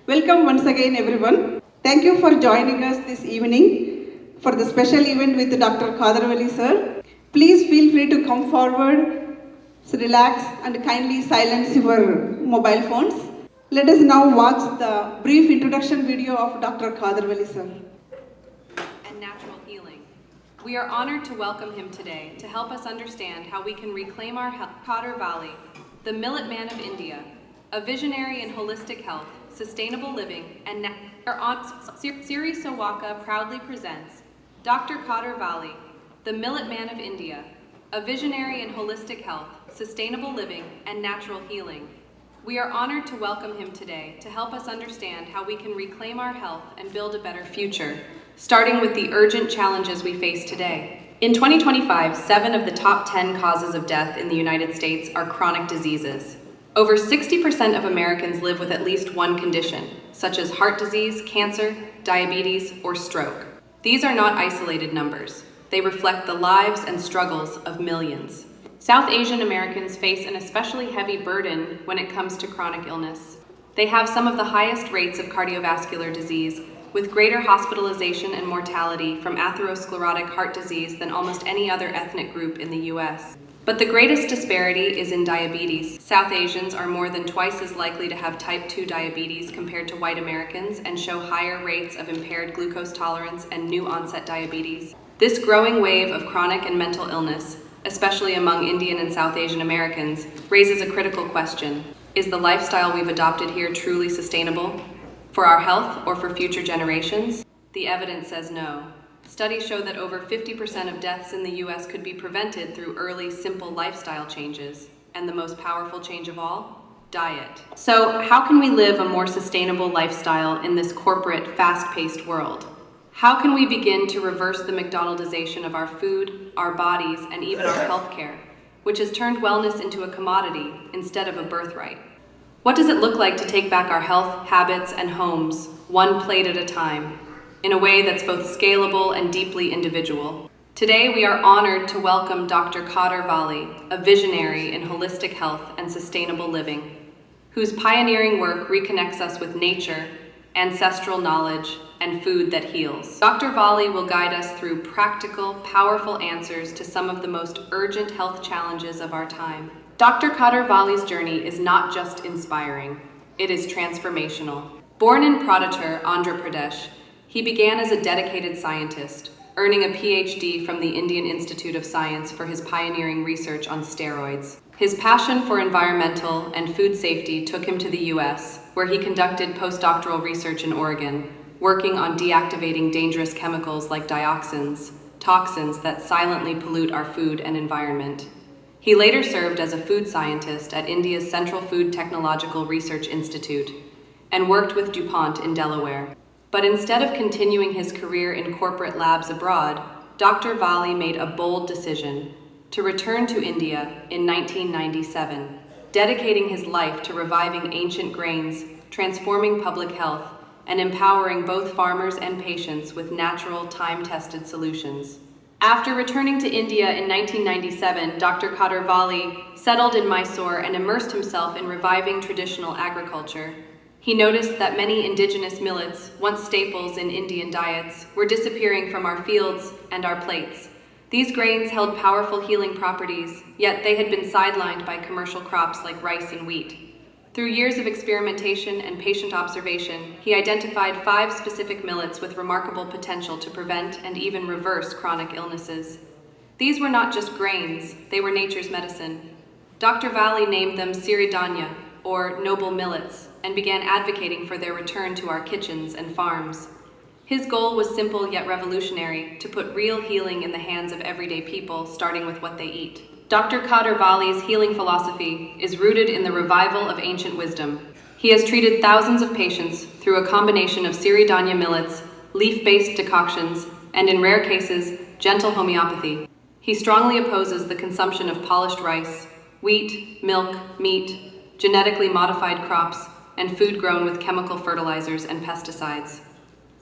Welcome once again, everyone. Thank you for joining us this evening for the special event with Dr. Khadar Vali, sir. Please feel free to come forward, relax, and kindly silence your mobile phones. Let us now watch the brief introduction video of Dr. Khadar Vali, sir. And natural healing. We are honored to welcome him today to help us understand how we can reclaim our Khadar Vali, the Millet Man of India, a visionary in holistic health, sustainable living, and our aunt Siri Sawaka proudly presents Dr. Khadar Vali, the Millet Man of India, a visionary in holistic health, sustainable living, and natural healing. We are honored to welcome him today to help us understand how we can reclaim our health and build a better future, starting with the urgent challenges we face today. In 2025, 7 of the top 10 causes of death in the United States are chronic diseases. Over 60% of Americans live with at least one condition, such as heart disease, cancer, diabetes, or stroke. These are not isolated numbers. They reflect the lives and struggles of millions. South Asian Americans face an especially heavy burden when it comes to chronic illness. They have some of the highest rates of cardiovascular disease, with greater hospitalization and mortality from atherosclerotic heart disease than almost any other ethnic group in the US. But the greatest disparity is in diabetes. South Asians are more than twice as likely to have type 2 diabetes compared to white Americans and show higher rates of impaired glucose tolerance and new onset diabetes. This growing wave of chronic and mental illness, especially among Indian and South Asian Americans, raises a critical question. Is the lifestyle we've adopted here truly sustainable for our health or for future generations? The evidence says no. Studies show that over 50% of deaths in the US could be prevented through early, simple lifestyle changes. And the most powerful change of all? Diet. So, how can we live a more sustainable lifestyle in this corporate, fast-paced world? How can we begin to reverse the McDonaldization of our food, our bodies, and even our healthcare, which has turned wellness into a commodity instead of a birthright? What does it look like to take back our health, habits, and homes, one plate at a time, in a way that's both scalable and deeply individual? Today, we are honored to welcome Dr. Khadar Vali, a visionary in holistic health and sustainable living, whose pioneering work reconnects us with nature, ancestral knowledge, and food that heals. Dr. Vali will guide us through practical, powerful answers to some of the most urgent health challenges of our time. Dr. Khadar Vali's journey is not just inspiring, it is transformational. Born in Pradesh, Andhra Pradesh, he began as a dedicated scientist, earning a PhD from the Indian Institute of Science for his pioneering research on steroids. His passion for environmental and food safety took him to the US, where he conducted postdoctoral research in Oregon, working on deactivating dangerous chemicals like dioxins, toxins that silently pollute our food and environment. He later served as a food scientist at India's Central Food Technological Research Institute and worked with DuPont in Delaware. But instead of continuing his career in corporate labs abroad, Dr. Vali made a bold decision to return to India in 1997, dedicating his life to reviving ancient grains, transforming public health, and empowering both farmers and patients with natural, time-tested solutions. After returning to India in 1997, Dr. Khadar Vali settled in Mysore and immersed himself in reviving traditional agriculture. He noticed that many indigenous millets, once staples in Indian diets, were disappearing from our fields and our plates. These grains held powerful healing properties, yet they had been sidelined by commercial crops like rice and wheat. Through years of experimentation and patient observation, he identified 5 specific millets with remarkable potential to prevent and even reverse chronic illnesses. These were not just grains, they were nature's medicine. Dr. Vali named them Siridanya, or noble millets, and began advocating for their return to our kitchens and farms. His goal was simple yet revolutionary: to put real healing in the hands of everyday people, starting with what they eat. Dr. Khadar Vali's healing philosophy is rooted in the revival of ancient wisdom. He has treated thousands of patients through a combination of Siridanya millets, leaf-based decoctions, and in rare cases, gentle homeopathy. He strongly opposes the consumption of polished rice, wheat, milk, meat, genetically modified crops, and food grown with chemical fertilizers and pesticides,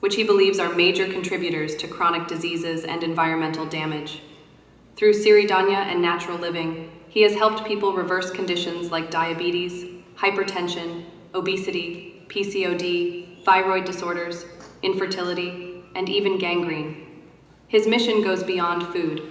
which he believes are major contributors to chronic diseases and environmental damage. Through Siridanya and natural living, he has helped people reverse conditions like diabetes, hypertension, obesity, PCOD, thyroid disorders, infertility, and even gangrene. His mission goes beyond food.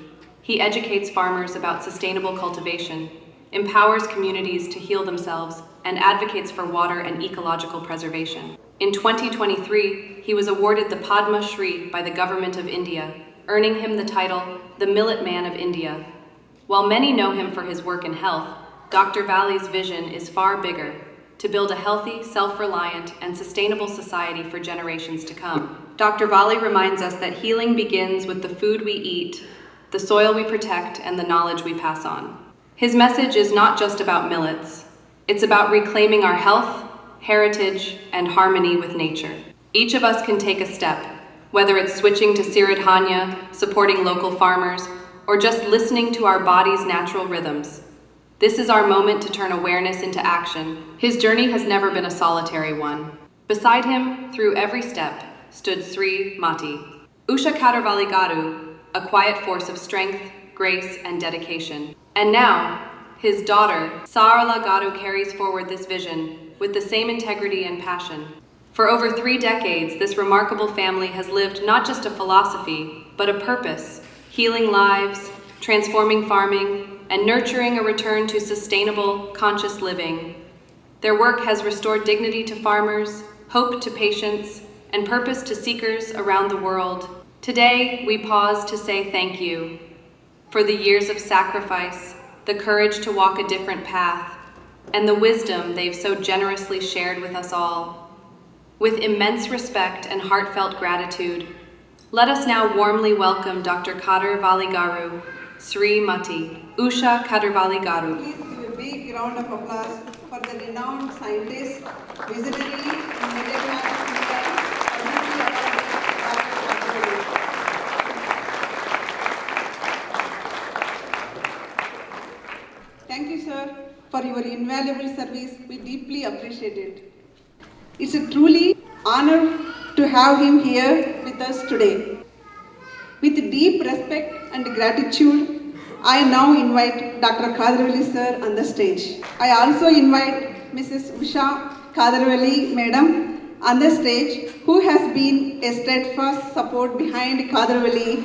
He educates farmers about sustainable cultivation, empowers communities to heal themselves, and advocates for water and ecological preservation. In 2023, he was awarded the Padma Shri by the Government of India, earning him the title, the Millet Man of India. While many know him for his work in health, Dr. Vali's vision is far bigger, to build a healthy, self-reliant, and sustainable society for generations to come. Dr. Vali reminds us that healing begins with the food we eat, the soil we protect, and the knowledge we pass on. His message is not just about millets. It's about reclaiming our health, heritage, and harmony with nature. Each of us can take a step, whether it's switching to Siridhanya, supporting local farmers, or just listening to our body's natural rhythms. This is our moment to turn awareness into action. His journey has never been a solitary one. Beside him, through every step, stood Sri Mati, Usha Khadar Vali Garu, a quiet force of strength, grace, and dedication. And now, his daughter, Sarala Garu, carries forward this vision with the same integrity and passion. For over 3 decades, this remarkable family has lived not just a philosophy, but a purpose, healing lives, transforming farming, and nurturing a return to sustainable, conscious living. Their work has restored dignity to farmers, hope to patients, and purpose to seekers around the world. Today, we pause to say thank you for the years of sacrifice, the courage to walk a different path, and the wisdom they've so generously shared with us all. With immense respect and heartfelt gratitude, let us now warmly welcome Dr. Khadar Vali Garu, Sri Mati, Usha Khadar Vali Garu. Please give a big round of applause for the renowned scientist, visionary, and millet man of India, Dr. Khadar Vali. Thank you, sir, for your invaluable service. We deeply appreciate it. It's a truly honor to have him here with us today. With deep respect and gratitude, I now invite Dr. Khadar Vali sir on the stage. I also invite Mrs. Usha Khadar Vali madam on the stage, who has been a steadfast support behind Khadar Vali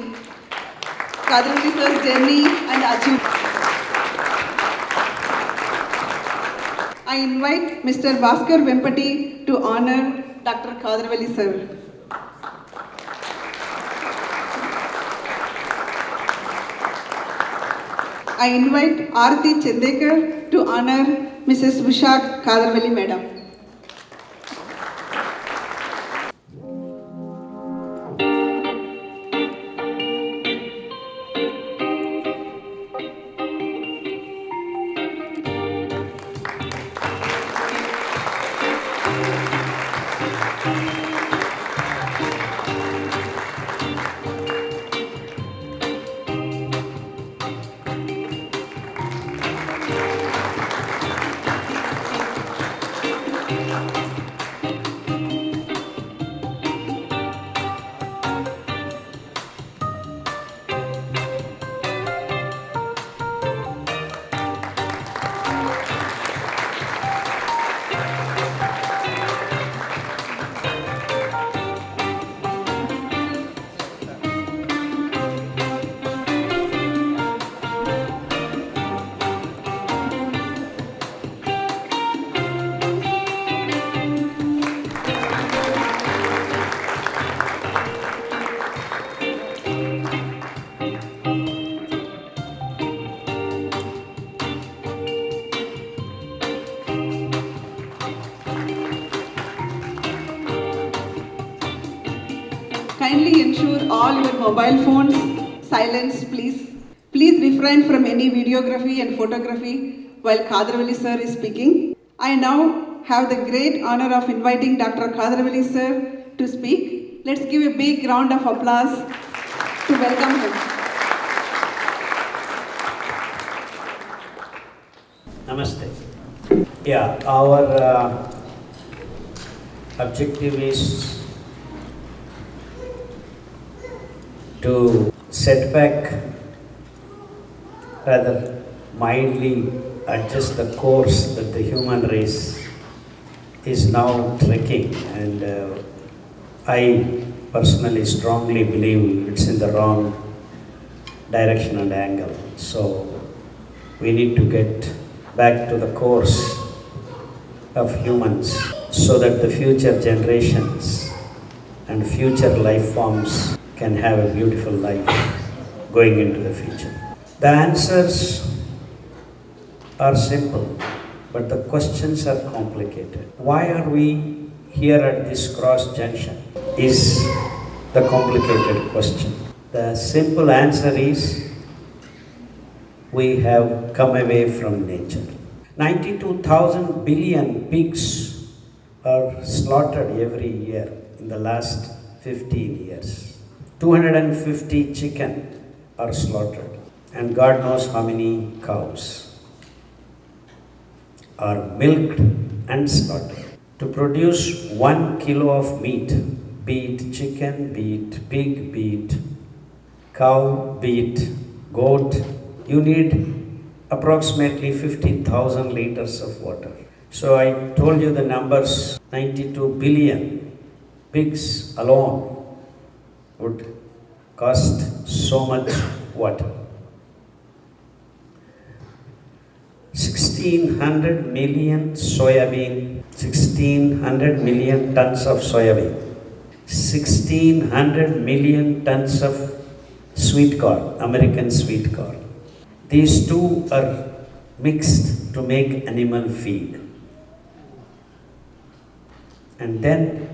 sir's journey and achievement. I invite Mr. Bhaskar Vempati to honor Dr. Khadar Vali sir. I invite Aarti Chandekar to honor Mrs. Usha Khadar Vali madam. Kindly ensure all your mobile phones silence, please. Please refrain from any videography and photography while Khadar Vali sir is speaking. I now have the great honor of inviting Dr. Khadar Vali sir to speak. Let's give a big round of applause to welcome him. Namaste. Yeah, our objective is to set back, rather mildly adjust the course that the human race is now trekking, and I personally strongly believe it's in the wrong direction and angle. So we need to get back to the course of humans so that the future generations and future life forms can have a beautiful life going into the future. The answers are simple, but the questions are complicated. Why are we here at this cross junction? Is the complicated question. The simple answer is we have come away from nature. 92,000 billion pigs are slaughtered every year in the last 15 years. 250 chicken are slaughtered, and God knows how many cows are milked and slaughtered. To produce 1 kilo of meat, be it chicken, be it pig, be it cow, be it goat, you need approximately 50,000 liters of water. So I told you the numbers, 92 billion pigs alone would cost so much water. 1600 million soybean, 1600 million tons of soybean, 1600 million tons of sweet corn, American sweet corn. These two are mixed to make animal feed. And then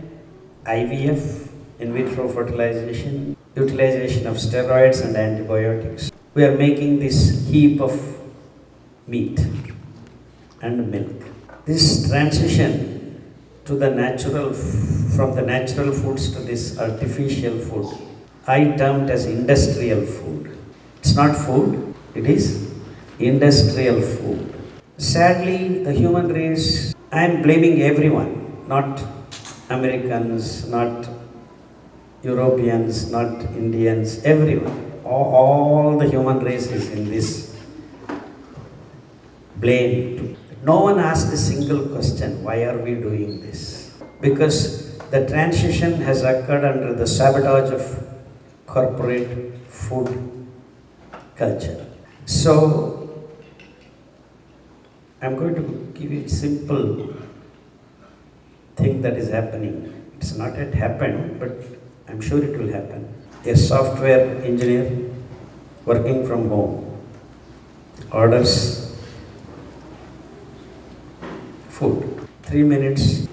IVF, in vitro fertilization, utilization of steroids and antibiotics. We are making this heap of meat and milk. This transition to the natural, from the natural foods to this artificial food, I termed as industrial food. It's not food, it is industrial food. Sadly, the human race, I am blaming everyone, not Americans, not Europeans, not Indians, everyone. All the human race is in this blame. No one asked a single question, why are we doing this? Because the transition has occurred under the sabotage of corporate food culture. So, I'm going to give you a simple thing that is happening. It's not yet happened, but I'm sure it will happen. A software engineer working from home orders food. 3 minutes,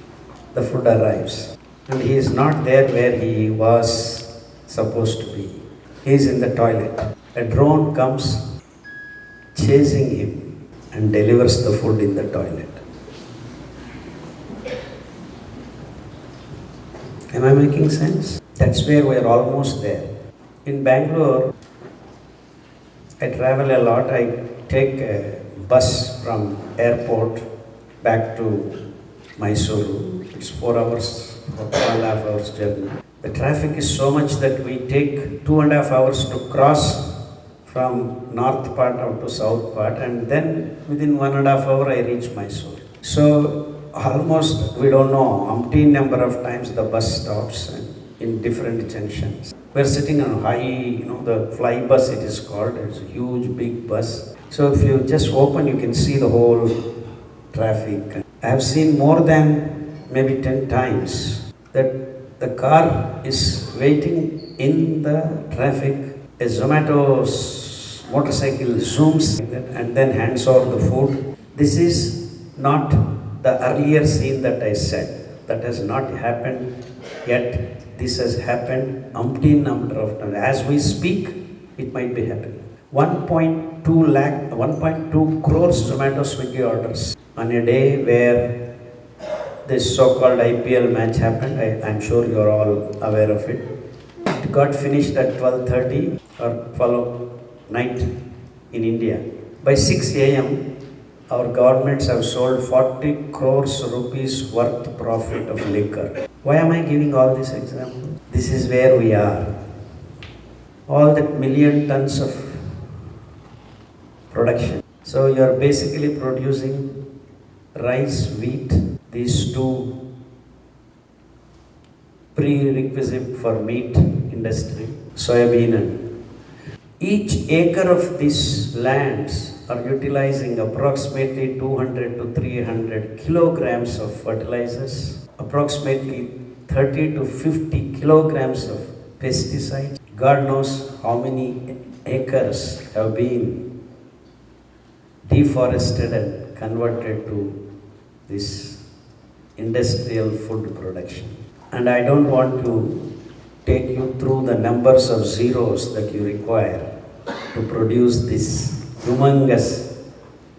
the food arrives. And he is not there where he was supposed to be. He is in the toilet. A drone comes chasing him and delivers the food in the toilet. Am I making sense? That's where we are almost there. In Bangalore, I travel a lot. I take a bus from airport back to Mysuru. It's 4 hours, 4.5 hours journey. The traffic is so much that we take 2.5 hours to cross from north part out to south part, and then within 1.5 hours I reach Mysuru. So almost, we don't know, umpteen number of times the bus stops in different junctions. We're sitting on high, the fly bus it is called. It's a huge big bus. So if you just open, you can see the whole traffic. I have seen more than maybe 10 times that the car is waiting in the traffic. A Zomato's motorcycle zooms and then hands over the food. This is not the earlier scene that I said. That has not happened yet. This has happened umpteen number of times. As we speak, it might be happening. 1.2 crores Zomato Swiggy orders on a day where this so-called IPL match happened. I'm sure you're all aware of it. It got finished at 12:30 or 12 night in India. By 6 a.m., our governments have sold 40 crores rupees worth profit of liquor. Why am I giving all these examples? This is where we are. All that million tons of production. So you are basically producing rice, wheat, these two prerequisite for meat industry, soybean and each acre of these lands are utilizing approximately 200 to 300 kilograms of fertilizers, approximately 30 to 50 kilograms of pesticides. God knows how many acres have been deforested and converted to this industrial food production. And I don't want to take you through the numbers of zeros that you require to produce this humongous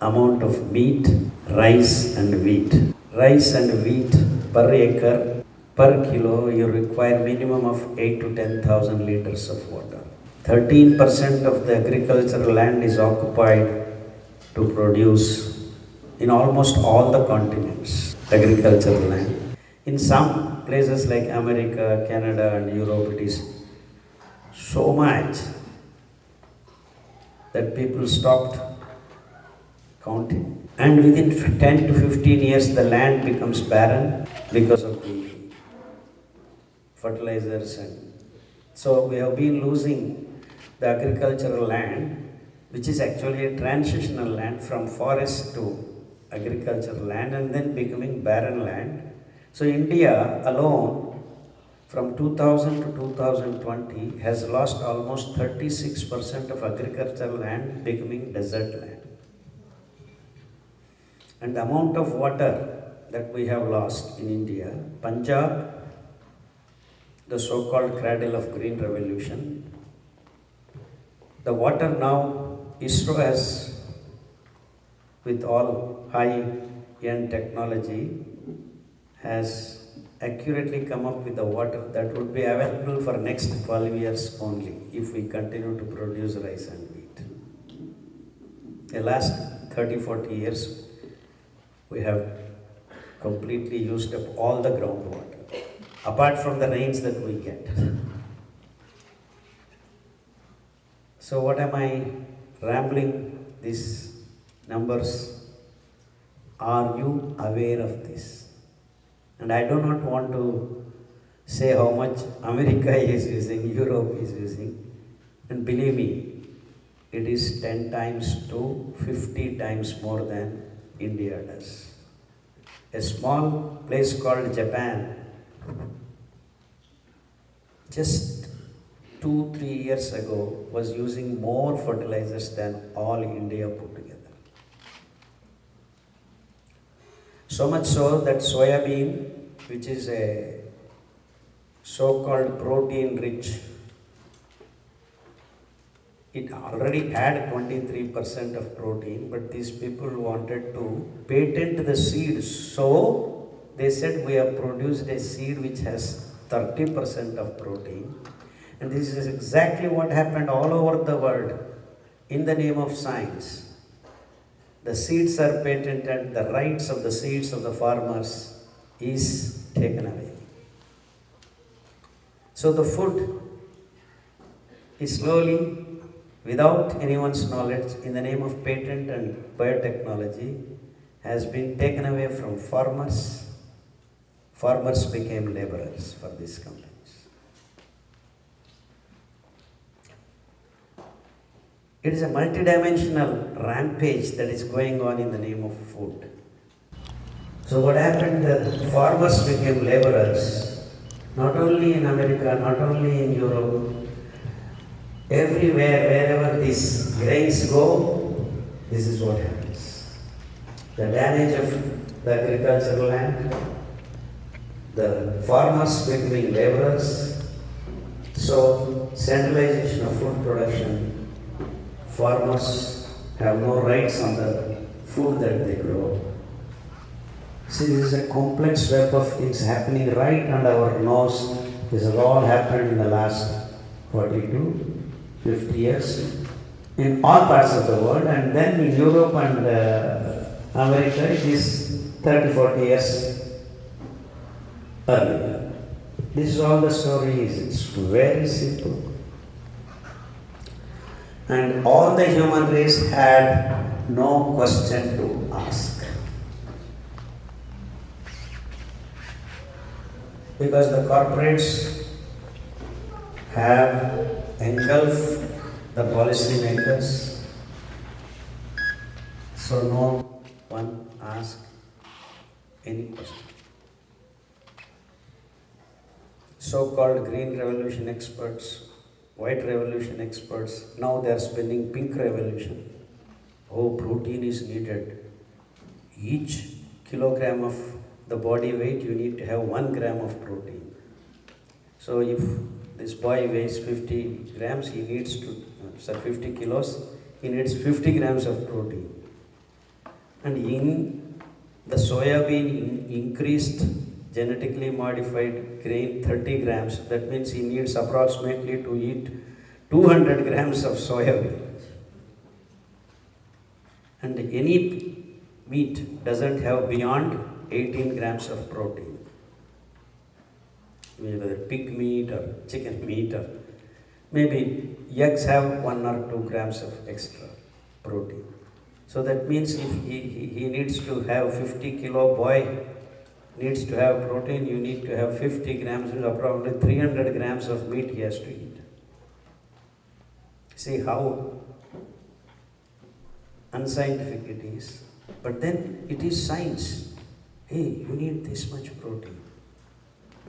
amount of meat, rice and wheat. Rice and wheat per acre, per kilo, you require minimum of 8 to 10,000 liters of water. 13% of the agricultural land is occupied to produce in almost all the continents, agricultural land. In some places like America, Canada and Europe, it is so much that people stopped counting. And within 10 to 15 years, the land becomes barren because of the fertilizers. And so we have been losing the agricultural land, which is actually a transitional land from forest to agricultural land and then becoming barren land. So India alone from 2000 to 2020 has lost almost 36% of agricultural land becoming desert land. And the amount of water that we have lost in India, Punjab, the so-called cradle of green revolution, the water now, ISRO has, with all high-end technology, has accurately come up with the water that would be available for next 12 years only if we continue to produce rice and wheat. The last 30-40 years, we have completely used up all the groundwater, apart from the rains that we get. So what am I rambling these numbers? Are you aware of this? And I do not want to say how much America is using, Europe is using. And believe me, it is 10 times to 50 times more than India does. A small place called Japan, just 2-3 years ago, was using more fertilizers than all India put together. So much so that soybean, which is a so-called protein-rich, it already had 23% of protein, but these people wanted to patent the seed. So they said, we have produced a seed which has 30% of protein. And this is exactly what happened all over the world in the name of science. The seeds are patented, the rights of the seeds of the farmers is taken away. So the food is slowly, without anyone's knowledge, in the name of patent and biotechnology, has been taken away from farmers. Farmers became laborers for these companies. It is a multidimensional rampage that is going on in the name of food. So what happened, the farmers became laborers, not only in America, not only in Europe, everywhere, wherever these grains go, this is what happens. The damage of the agricultural land, the farmers becoming laborers, so centralization of food production. Farmers have no rights on the food that they grow. See, this is a complex web of things happening right under our nose. This has all happened in the last 42, 50 years in all parts of the world, and then in Europe and America it is 30, 40 years earlier. This is all the story is. It's very simple. And all the human race had no question to ask. because the corporates have engulfed the policy makers, so no one asks any question. So-called green revolution experts, white revolution experts, now they are spinning pink revolution. Oh, protein is needed. Each kilogram of the body weight, you need to have 1 gram of protein. So if this boy weighs 50 grams, he needs to, 50 kilos, he needs 50 grams of protein. And in the soybean increased genetically modified grain 30 grams, that means he needs approximately to eat 200 grams of soybean. And any meat doesn't have beyond 18 grams of protein. Whether pig meat or chicken meat, or maybe eggs have 1 or 2 grams of extra protein. So that means if he needs to have 50 kilo boy needs to have protein, you need to have 50 grams, approximately 300 grams of meat he has to eat. See how unscientific it is, but then it is science. Hey, you need this much protein.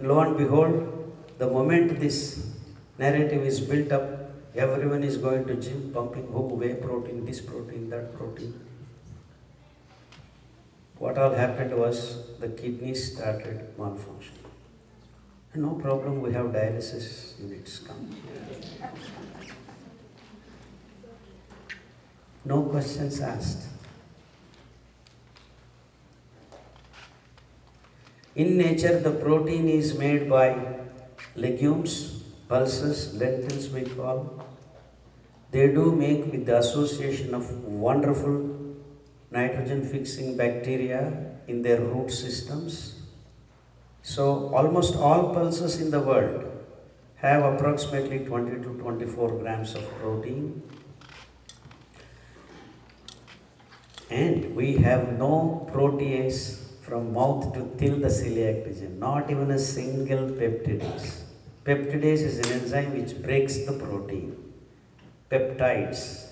Lo and behold, the moment this narrative is built up, everyone is going to gym, pumping whey protein, this protein, that protein. What all happened was the kidneys started malfunctioning. And no problem, we have dialysis units come. No questions asked. In nature, the protein is made by legumes, pulses, lentils we call. They do make with the association of wonderful nitrogen-fixing bacteria in their root systems. So almost all pulses in the world have approximately 20 to 24 grams of protein. And we have no protease from mouth to till the celiac region, not even a single peptidase. Peptidase is an enzyme which breaks the protein. Peptides,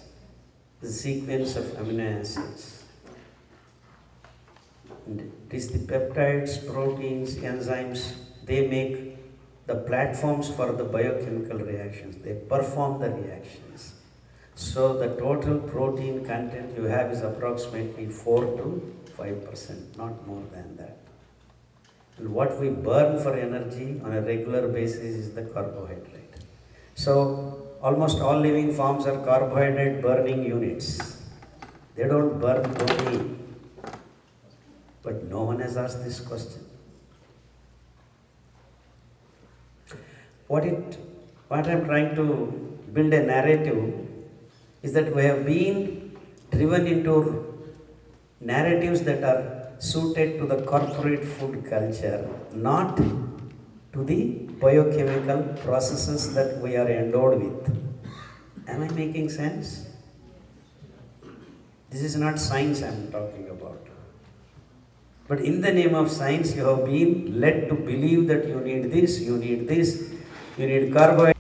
the sequence of amino acids. And it is the peptides, proteins, enzymes, they make the platforms for the biochemical reactions. They perform the reactions. So the total protein content you have is approximately 4 to 5%, not more than that. And what we burn for energy on a regular basis is the carbohydrate. So almost all living forms are carbohydrate burning units. They don't burn protein. But no one has asked this question. What I'm trying to build a narrative is that we have been driven into narratives that are suited to the corporate food culture, not to the biochemical processes that we are endowed with. Am I making sense? This is not science I am talking about. But in the name of science, you have been led to believe that you need this, you need carbohydrate.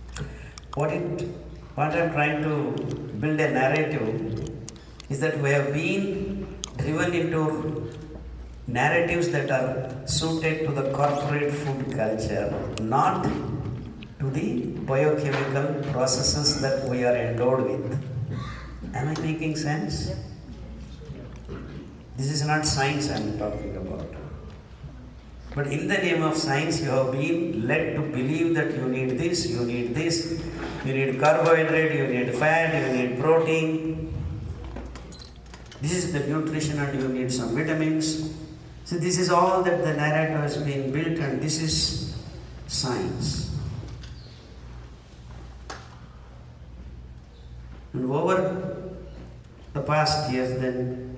What I'm trying to build a narrative is that we have been driven into narratives that are suited to the corporate food culture, not to the biochemical processes that we are endowed with. Am I making sense? This is not science I am talking about. But in the name of science, you have been led to believe that you need this, you need carbohydrate, you need fat, you need protein. This is the nutrition and you need some vitamins. So this is all that the narrative has been built, and this is science. And over the past years, then,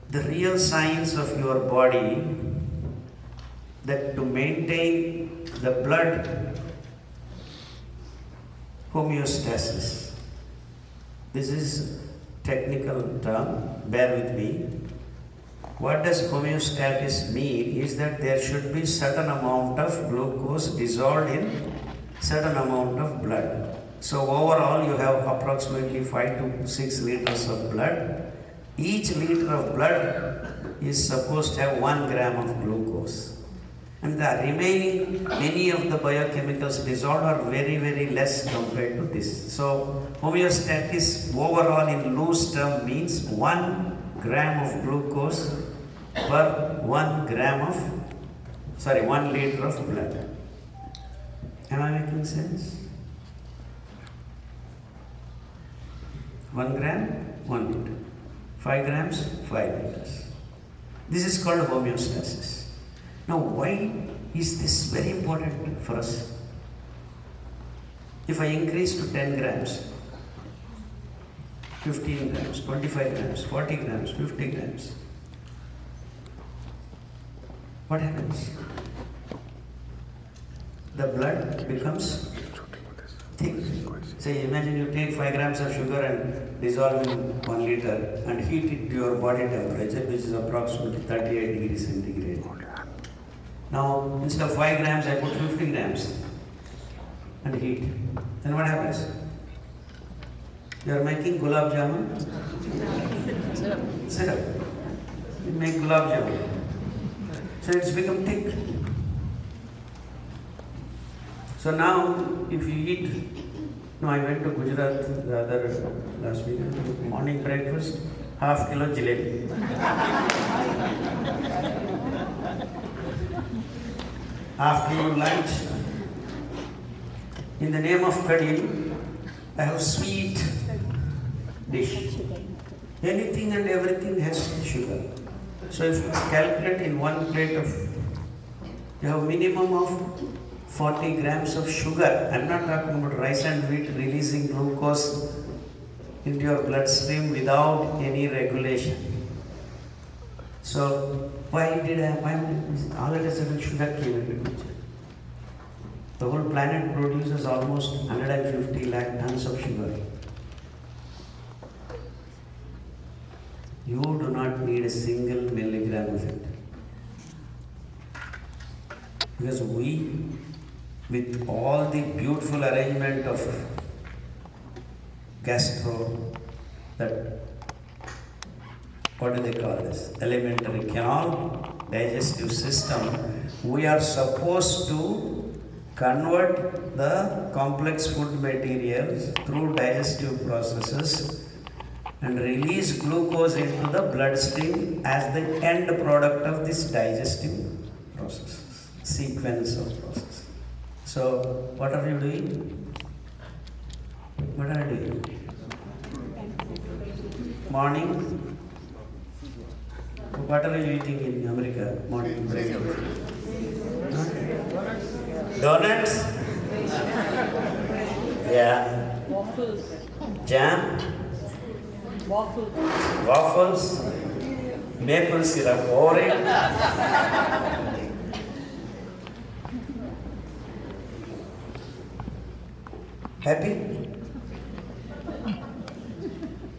the real science of your body, that to maintain the blood homeostasis. This is technical term, bear with me. What does homeostasis mean is that there should be certain amount of glucose dissolved in certain amount of blood. So overall you have approximately 5 to 6 liters of blood. Each liter of blood is supposed to have 1 gram of glucose. And the remaining, many of the biochemicals dissolved are very, very less compared to this. So homeostasis overall in loose term means 1 gram of glucose per 1 liter of blood. Am I making sense? 1 gram, 1 liter. 5 grams, 5 liters. This is called homeostasis. Now, why is this very important for us? If I increase to 10 grams, 15 grams, 25 grams, 40 grams, 50 grams, what happens? The blood becomes thick. Say, imagine you take 5 grams of sugar and dissolve in 1 liter and heat it to your body temperature, which is approximately 38 degrees centigrade. Now, instead of 5 grams, I put 50 grams and heat. Then what happens? You are making gulab jamun? Syrup. You make gulab jamun. So it's become thick. So now, if you eat, I went to Gujarat the other last week, morning breakfast, half kilo jalebi. Afternoon lunch, in the name of curry, I have sweet dish. Anything and everything has sugar. So if you calculate in 1 plate of, you have minimum of 40 grams of sugar. I'm not talking about rice and wheat releasing glucose into your bloodstream without any regulation. So why all of a sudden sugar came into the picture? The whole planet produces almost 150 lakh tons of sugar. You do not need a single milligram of it. Because we, with all the beautiful arrangement of what do they call this? Elementary canal, digestive system, we are supposed to convert the complex food materials through digestive processes and release glucose into the bloodstream as the end product of this digestive process, sequence of process. So, what are you doing? What are you doing? Morning. What are you eating in America? Morning breakfast. Donuts? Yeah. Waffles. Jam? Waffles? Maple syrup over it? Happy?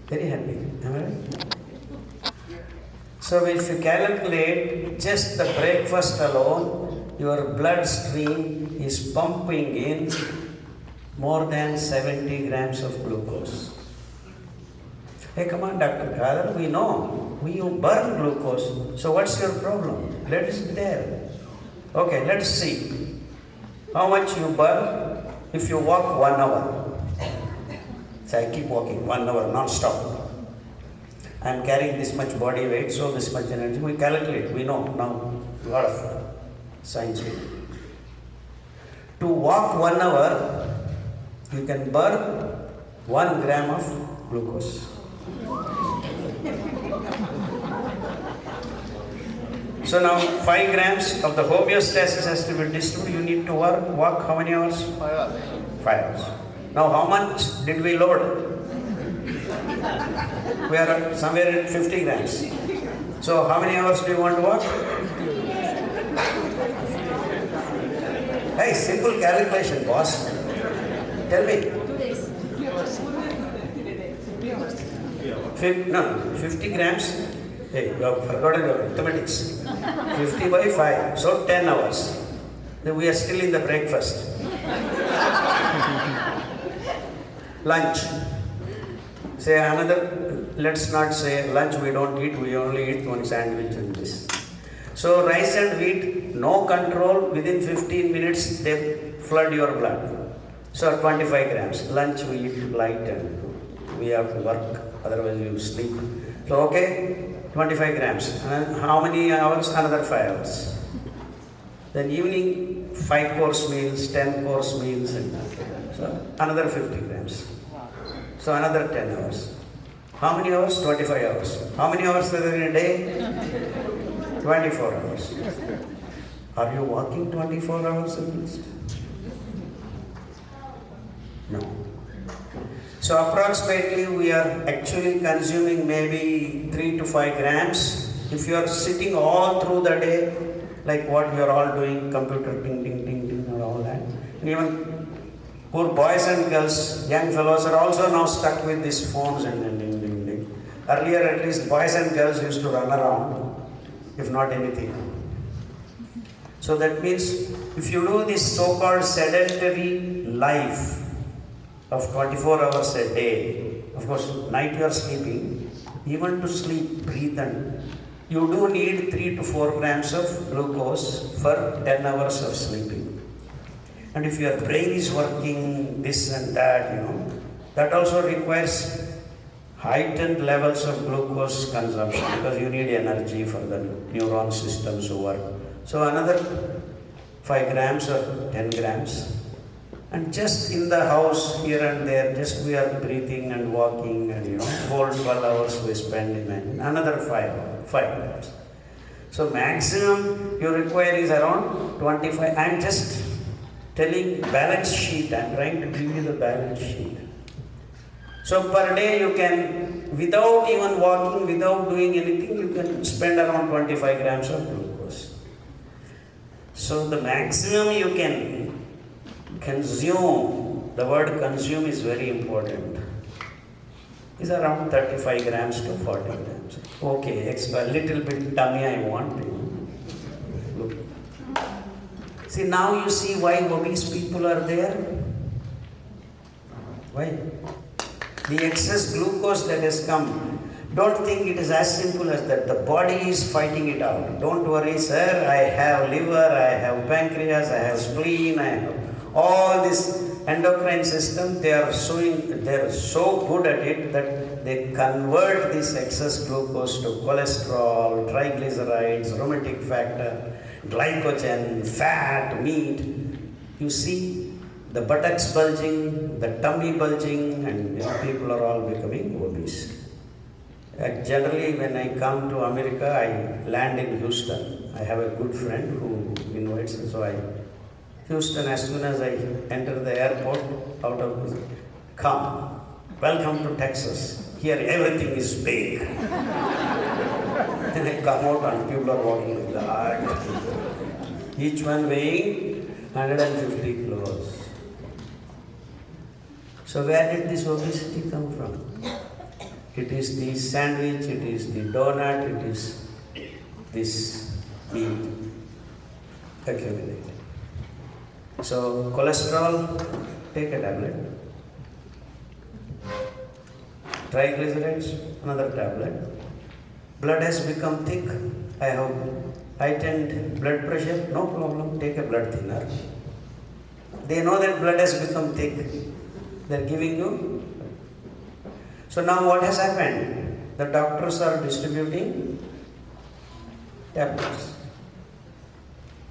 Very happy. Am I right? So if you calculate just the breakfast alone, your bloodstream is pumping in more than 70 grams of glucose. Hey, come on, Dr. Khadar, we know. You burn glucose. So what's your problem? Let it there. Okay, let's see. How much you burn if you walk 1 hour? So I keep walking 1 hour non-stop. I am carrying this much body weight, so this much energy. We calculate, we know now, a lot of science. To walk 1 hour, you can burn 1 gram of glucose. So now 5 grams of the homeostasis has to be distributed. You need to walk how many hours? 5 hours. 5 hours. Now how much did we load? We are somewhere at 50 grams. So how many hours do you want to walk? Hey, simple calculation, boss. Tell me. 2 days. 50 grams Hey, you have forgotten your mathematics. 50 by 5, so 10 hours. Then we are still in the breakfast. Lunch. Say another, let's not say lunch we don't eat, we only eat one sandwich and this. So rice and wheat, no control, within 15 minutes they flood your blood. So 25 grams. Lunch we eat light and we have to work, otherwise you sleep. So okay, 25 grams. And how many hours? Another 5 hours. Then evening, 5-course meals, 10-course meals, and so another 50 grams. So another 10 hours. How many hours? 25 hours. How many hours are there in a day? 24 hours. Are you walking 24 hours at least? No. So approximately we are actually consuming maybe 3 to 5 grams. If you are sitting all through the day, like what we are all doing, computer ding ding ding ding and all that. And even poor boys and girls, young fellows are also now stuck with these phones and ding ding ding. Earlier at least boys and girls used to run around, if not anything. So that means if you do this so-called sedentary life of 24 hours a day, of course night you are sleeping, even to sleep, breathe and you do need 3 to 4 grams of glucose for 10 hours of sleeping. And if your brain is working this and that, that also requires heightened levels of glucose consumption because you need energy for the neuron systems to work. So another 5 grams or 10 grams. And just in the house here and there, just we are breathing and walking and whole 12 hours we spend in another 5 grams. So maximum you require is around 25. I'm just telling balance sheet, I'm trying to give you the balance sheet. So per day you can, without even walking, without doing anything, you can spend around 25 grams of glucose. So the maximum you can consume, the word consume is very important, is around 35 grams to 40 grams. Okay, a little bit tummy I want. Look. See, now you see why obese people are there. Why? The excess glucose that has come. Don't think it is as simple as that. The body is fighting it out. Don't worry, sir. I have liver, I have pancreas, I have spleen, I have all this endocrine system. They are so good at it that they convert this excess glucose to cholesterol, triglycerides, rheumatic factor, glycogen, fat, meat. You see the buttocks bulging, the tummy bulging, and people are all becoming obese. Generally, when I come to America, I land in Houston. I have a good friend who invites me, so Houston, as soon as I enter the airport, out of this, come, welcome to Texas. Here everything is big. Then I come out and people are walking like that. Each one weighing 150 kilos. So where did this obesity come from? It is the sandwich, it is the donut, it is this meat accumulated. So cholesterol, take a tablet. Triglycerides, another tablet. Blood has become thick. I have heightened blood pressure, no problem, take a blood thinner. They know that blood has become thick. They are giving you. So now what has happened? The doctors are distributing tablets.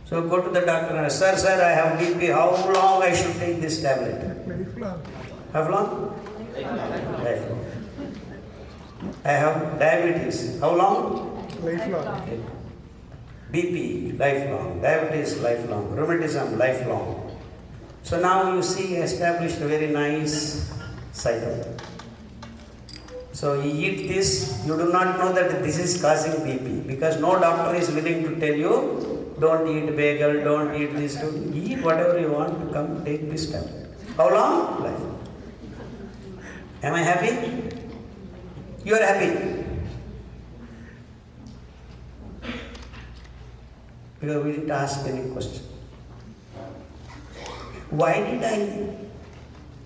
So go to the doctor and say, sir, I have BP. How long I should take this tablet? Lifelong. How long? Lifelong. I have diabetes. How long? Lifelong. BP, lifelong. Diabetes, lifelong. Rheumatism, lifelong. So now you see established a very nice cycle. So you eat this, you do not know that this is causing BP because no doctor is willing to tell you don't eat bagel, don't eat this, don't eat whatever you want to come take this tablet. How long? Life. Am I happy? You are happy. because we didn't ask any question. Why did I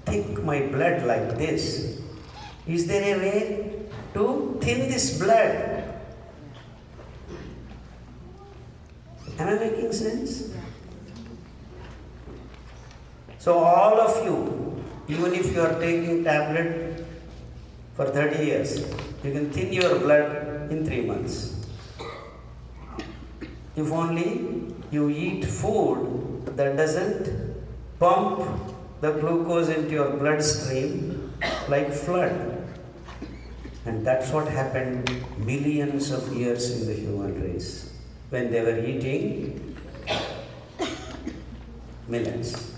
thick my blood like this? Is there a way to thin this blood? Am I making sense? So all of you, even if you are taking tablet for 30 years, you can thin your blood in 3 months. If only you eat food that doesn't pump the glucose into your bloodstream like flood. And that's what happened millions of years in the human race when they were eating millets.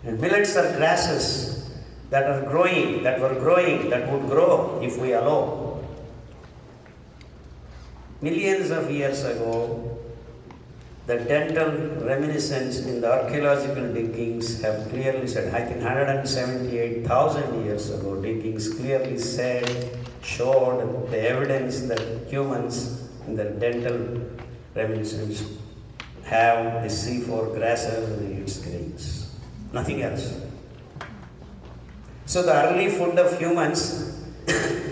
And millets are grasses that are growing, that would grow if we allow. Millions of years ago, the dental reminiscence in the archaeological diggings have clearly said, I think 178,000 years ago, diggings clearly showed the evidence that humans in the dental reminiscence have the C4 grasses in its grains. Nothing else. So the early food of humans,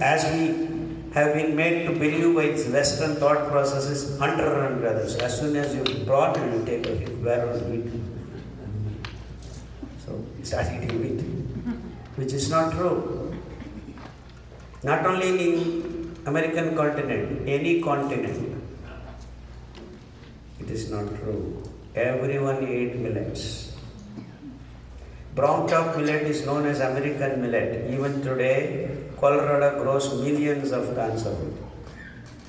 as we have been made to believe by its Western thought processes, hunter and gathers. As soon as you brought and you take a hit, where will eat? So start eating meat, which is not true. Not only in American continent, any continent, it is not true. Everyone ate millets. Brown top millet is known as American millet. Even today, Colorado grows millions of tons of it.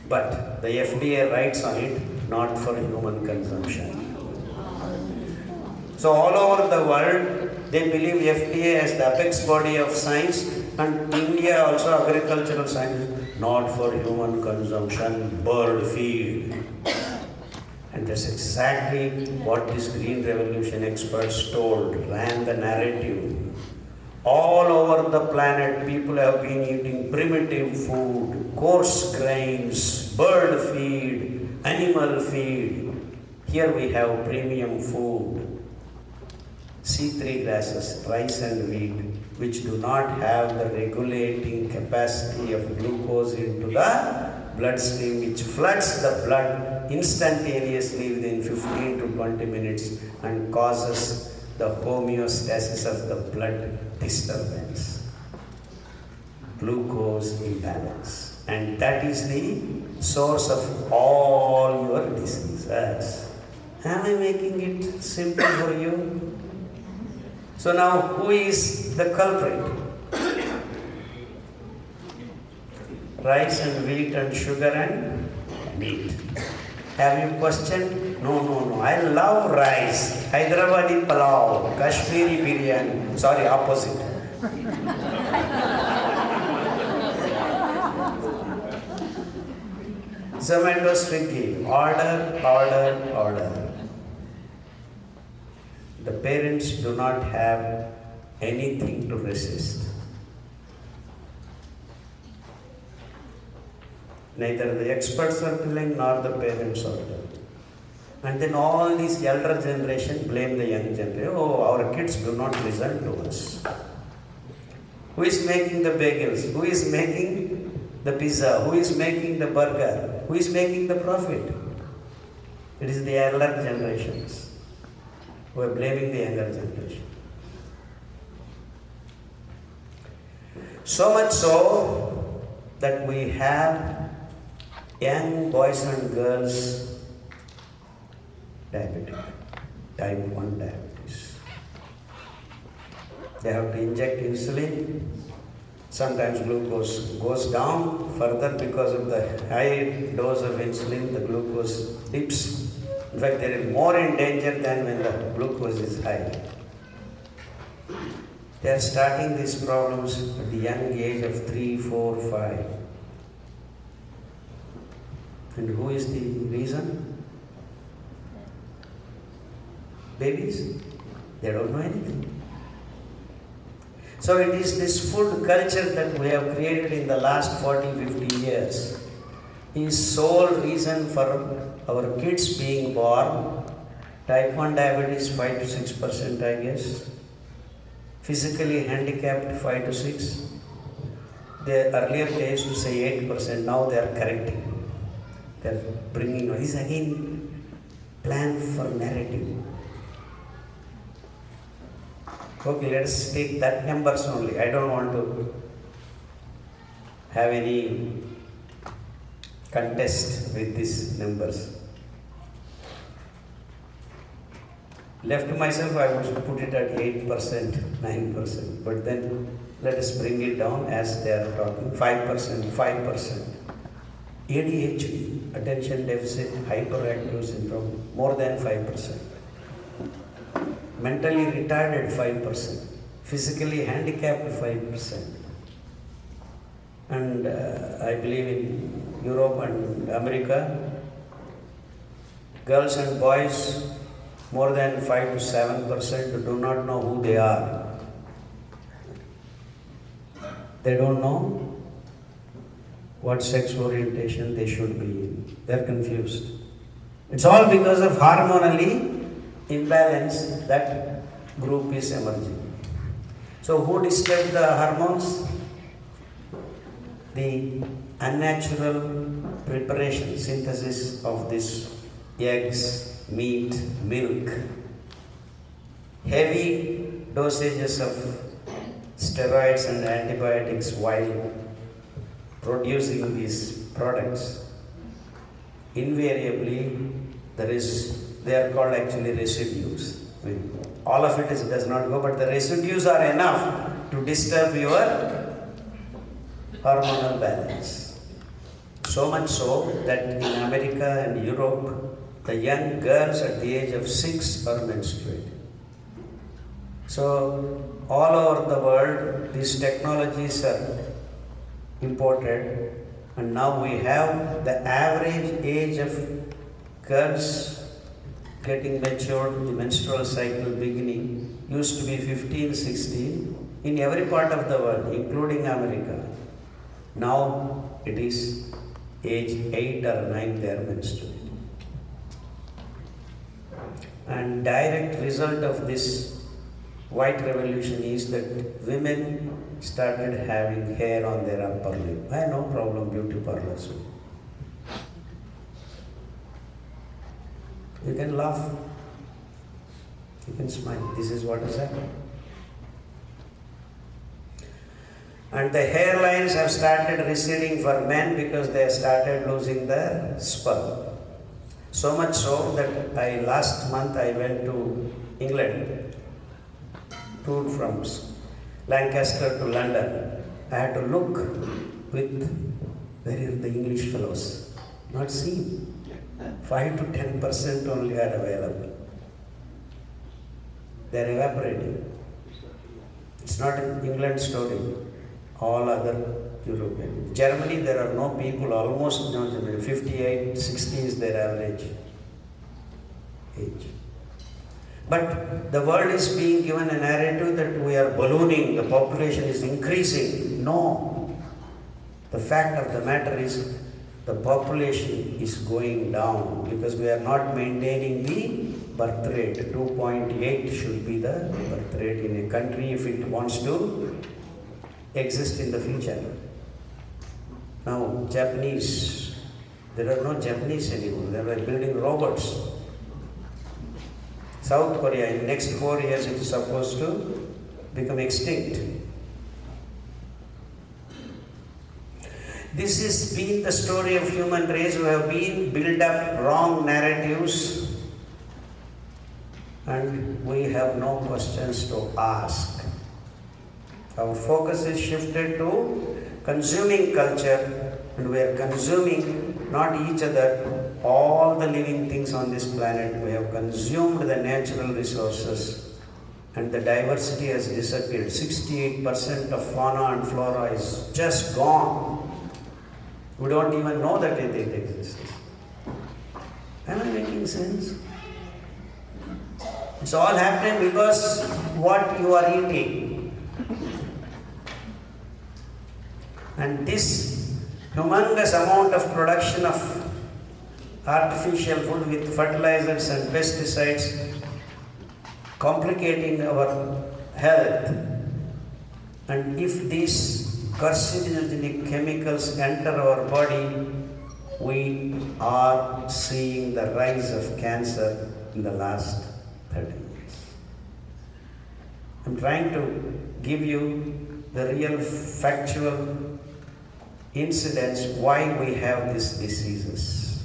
But the FDA writes on it, not for human consumption. So all over the world, they believe FDA as the apex body of science, and India also agricultural science, not for human consumption, bird feed. And that's exactly what these Green Revolution experts ran the narrative. All over the planet, people have been eating primitive food, coarse grains, bird feed, animal feed. Here we have premium food, C3 grasses, rice and wheat, which do not have the regulating capacity of glucose into the bloodstream, which floods the blood instantaneously within 15 to 20 minutes and causes the homeostasis of the blood disturbance, glucose imbalance. And that is the source of all your diseases. Am I making it simple for you? So now, who is the culprit? Rice and wheat and sugar and meat. Have you questioned? No. I love rice. Hyderabadi pulao, Kashmiri biryani. Sorry, opposite. Zomato, Swiggy, order. The parents do not have anything to resist. Neither the experts are telling nor the parents are telling. And then all these elder generation blame the young generation. Oh, our kids do not listen to us. Who is making the bagels? Who is making the pizza? Who is making the burger? Who is making the profit? It is the elder generations who are blaming the younger generation. So much so that we have young boys and girls diabetic, type 1 diabetes. They have to inject insulin. Sometimes glucose goes down further because of the high dose of insulin, the glucose dips. In fact, they are more in danger than when the glucose is high. They are starting these problems at the young age of 3, 4, 5. And who is the reason? Babies. They don't know anything. So it is this food culture that we have created in the last 40, 50 years is sole reason for our kids being born. Type 1 diabetes 5 to 6%, I guess. Physically handicapped 5 to 6. They earlier they used to say 8%, now they are correcting. They are bringing, this again plan for narrative. Okay, let us take that numbers only. I don't want to have any contest with these numbers. Left to myself, I would put it at 8%, 9%, but then let us bring it down as they are talking 5%, 5%. ADHD, attention deficit hyperactive syndrome, more than 5%. Mentally retarded 5%, physically handicapped 5%. And I believe in Europe and America, girls and boys more than 5 to 7% do not know who they are. They don't know what sex orientation they should be in. They're confused. It's all because of hormonally imbalance that group is emerging. So who disturbed the hormones? The unnatural preparation, synthesis of this eggs, meat, milk, heavy dosages of steroids and antibiotics while producing these products. Invariably, they are called actually residues. I mean, all of it does not go, but the residues are enough to disturb your hormonal balance. So much so that in America and Europe, the young girls at the age of 6 are menstruating. So all over the world, these technologies are imported, and now we have the average age of girls getting matured, the menstrual cycle beginning, used to be 15, 16 in every part of the world, including America. Now it is age 8 or 9 they are menstruating. And direct result of this white revolution is that women started having hair on their upper lip. I have no problem, beauty parlors. You can laugh, you can smile. This is what is happening. And the hairlines have started receding for men because they started losing their sperm. So much so that last month I went to England, toured from Lancaster to London. I had to look with where are the English fellows? Not seen. 5 to 10% only are available. They are evaporating. It's not an England story. All other European. Germany, there are no people, almost no Germany. 58, 60 is their average age. But the world is being given a narrative that we are ballooning, the population is increasing. No. The fact of the matter is the population is going down because we are not maintaining the birth rate. 2.8 should be the birth rate in a country if it wants to exist in the future. Now, Japanese, there are no Japanese anymore. They are building robots. South Korea, in the next 4 years, it is supposed to become extinct. This has been the story of human race. We have been built up wrong narratives, and we have no questions to ask. Our focus is shifted to consuming culture, and we are consuming not each other, all the living things on this planet. We have consumed the natural resources, and the diversity has disappeared. 68% of fauna and flora is just gone. We don't even know that it exists. Am I making sense? It's all happening because what you are eating. And this humongous amount of production of artificial food with fertilizers and pesticides, complicating our health. And if these carcinogenic chemicals enter our body, we are seeing the rise of cancer in the last 30 years. I'm trying to give you the real factual incidents why we have these diseases.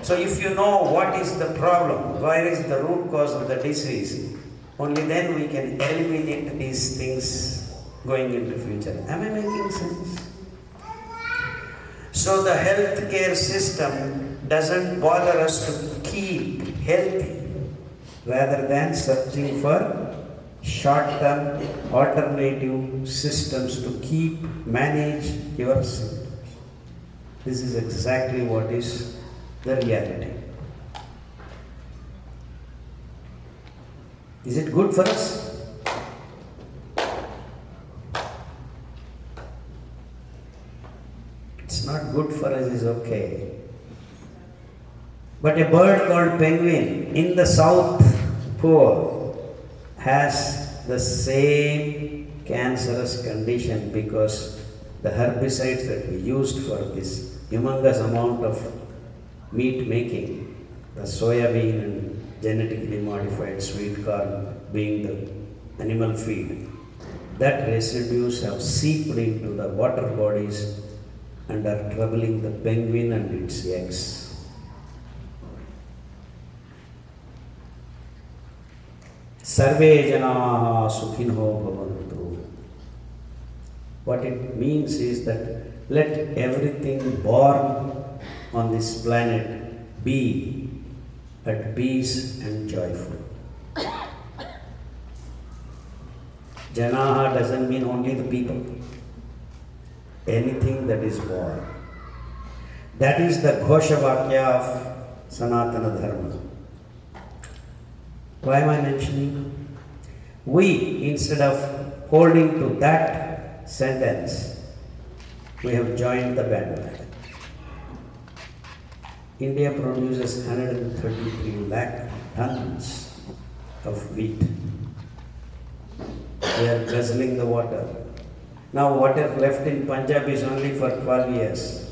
So if you know what is the problem, where is the root cause of the disease, only then we can eliminate these things going into future. Am I making sense? So the healthcare system doesn't bother us to keep healthy rather than searching for short-term alternative systems to keep manage your symptoms. This is exactly what is the reality. Is it good for us? It's not good for us, is okay. But a bird called penguin in the South Pole has the same cancerous condition because the herbicides that we used for this humongous amount of meat making, the soya bean and genetically modified sweet corn being the animal feed, that residues have seeped into the water bodies and are troubling the penguin and its eggs. Sarve janaha sukhinho bhavantu. What it means is that let everything born on this planet be at peace and joyful. Janaha doesn't mean only the people. Anything that is born. That is the Ghoshavakya of Sanatana Dharma. Why am I mentioning? We, instead of holding to that sentence, we have joined the bandwagon. India produces 133 lakh tons of wheat. They are guzzling the water. Now water left in Punjab is only for 12 years.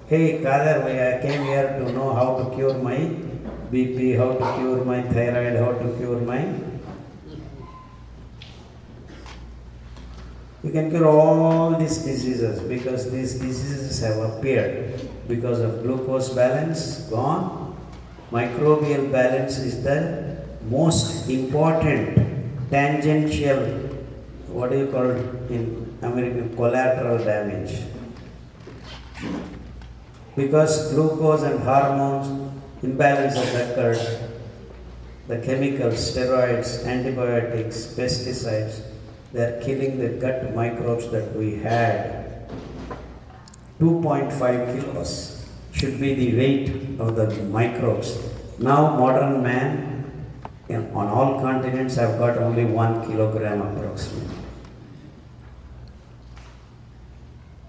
Hey Khadar, I came here to know how to cure my BP, how to cure my thyroid, how to cure my... You can cure all these diseases because these diseases have appeared because of glucose balance gone. Microbial balance is the most important tangential, what do you call it in American, collateral damage. Because glucose and hormones imbalance has occurred, the chemicals, steroids, antibiotics, pesticides, they are killing the gut microbes that we had. 2.5 kilos should be the weight of the microbes. Now modern man on all continents have got only 1 kilogram approximately.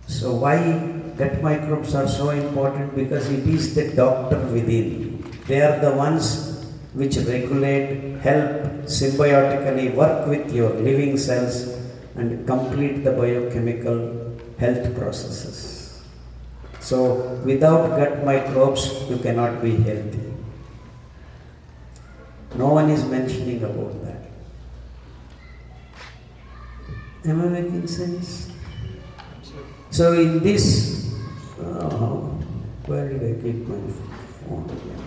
So why gut microbes are so important? Because it is the doctor within. They are the ones which regulate, help symbiotically work with your living cells and complete the biochemical health processes. So without gut microbes, you cannot be healthy. No one is mentioning about that. Am I making sense? So in this, where did I keep my phone again?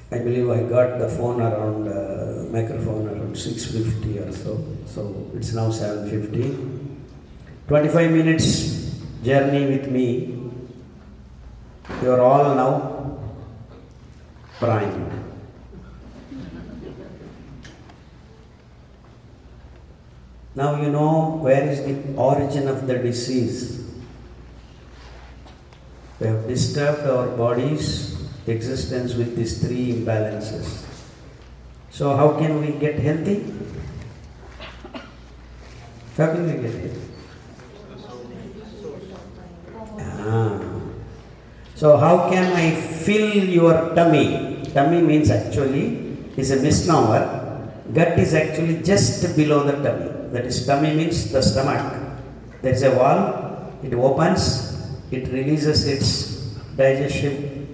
I believe I got the phone around, microphone around 6:50 or so. So it's now 7:50. 25 minutes journey with me. You are all now primed. Now you know where is the origin of the disease. We have disturbed our bodies existence with these three imbalances. So how can we get healthy? How can we get healthy? So how can I fill your tummy? Tummy means actually is a misnomer. Gut is actually just below the tummy. That is, tummy means the stomach. There is a wall, it opens, it releases its digestive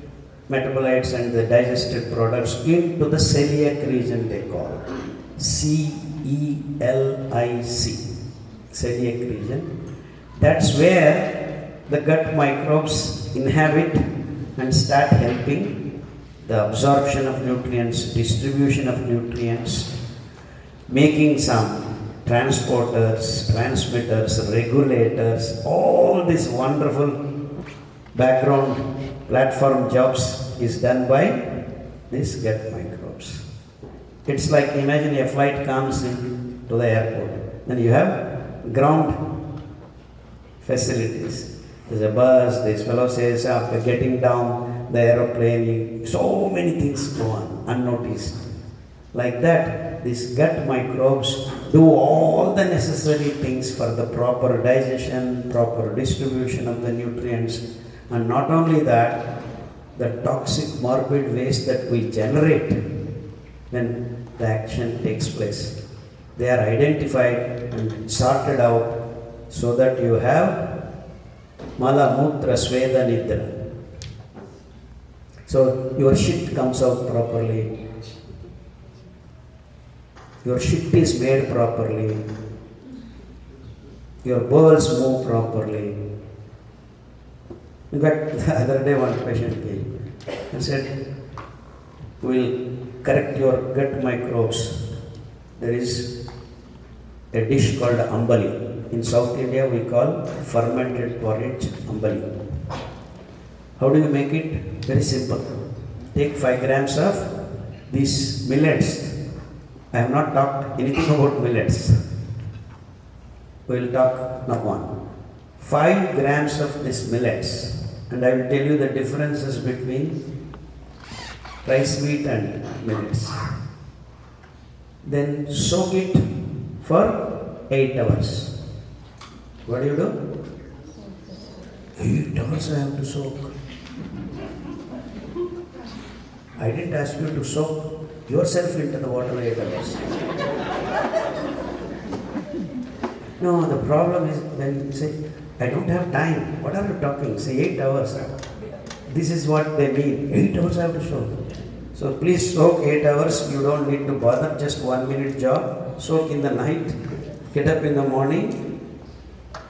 metabolites and the digested products into the celiac region they call. C-E-L-I-C. Celiac region. That's where the gut microbes inhabit and start helping the absorption of nutrients, distribution of nutrients, making some transporters, transmitters, regulators, all these wonderful background platform jobs is done by these gut microbes. It's like, imagine a flight comes in to the airport, then you have ground facilities. There's a bus, this fellow says after getting down the aeroplane, so many things go on unnoticed. Like that, these gut microbes do all the necessary things for the proper digestion, proper distribution of the nutrients, and not only that, the toxic morbid waste that we generate when the action takes place, they are identified and sorted out so that you have Mala Mutra Sweda Nidra. So your shit comes out properly, your shit is made properly, your bowels move properly. In fact, the other day one patient came and said, we'll correct your gut microbes. There is a dish called ambali. In South India, we call fermented porridge ambali. How do you make it? Very simple. Take 5 grams of these millets. I have not talked anything about millets. We will talk now on. 5 grams of these millets, and I will tell you the differences between rice wheat and millets. Then soak it for 8 hours. What do you do? 8 hours I have to soak. I didn't ask you to soak yourself into the water 8 hours. No, the problem is when you say, I don't have time. What are you talking? Say 8 hours. This is what they mean. 8 hours I have to soak. So please soak 8 hours. You don't need to bother. Just 1 minute job. Soak in the night. Get up in the morning.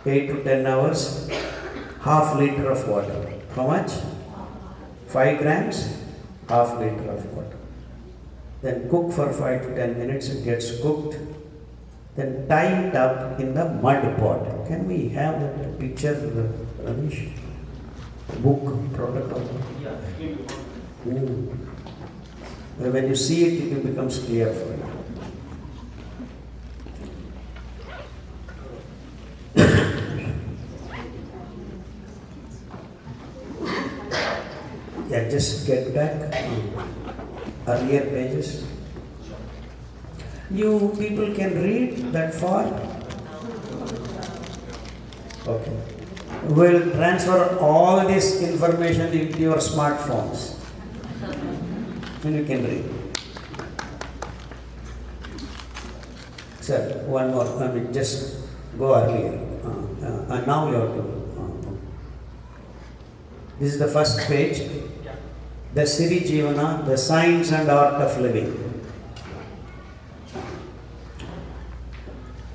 8 to 10 hours. Half liter of water. How much? 5 grams. Half liter of water. Then cook for 5 to 10 minutes. It gets cooked. Then tie it up in the mud pot. Can we have that picture, Ramesh? Book, protocol? When you see it, it becomes clear for you. Yeah, just get back earlier pages. You people can read that far? Okay. We'll transfer all this information into your smartphones. And you can read. Sir, one more. I mean, just go earlier. And now you have to. This is the first page. The Siri Jivana, the science and art of living.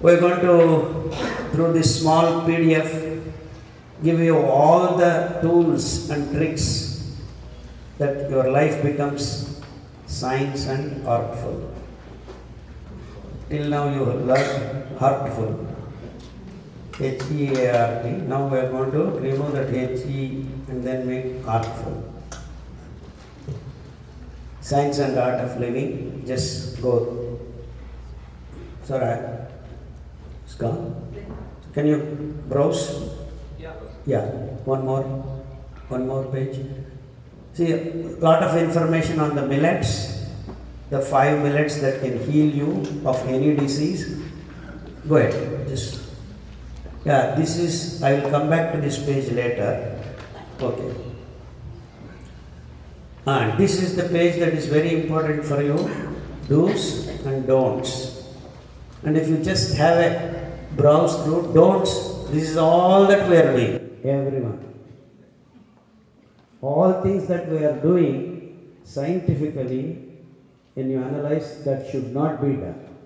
We're going to, through this small PDF, give you all the tools and tricks that your life becomes science and artful. Till now you learned heartful, H-E-A-R-T. Now we are going to remove that H-E and then make artful. Science and art of living, just go. Sorry, it's gone. Can you browse? Yeah. Yeah, one more page. See, a lot of information on the millets, the 5 millets that can heal you of any disease. Go ahead. This is, I will come back to this page later. Okay. And this is the page that is very important for you, do's and don'ts. And if you just have a browse through don'ts, this is all that we are doing, everyone. All things that we are doing scientifically, when you analyze, that should not be done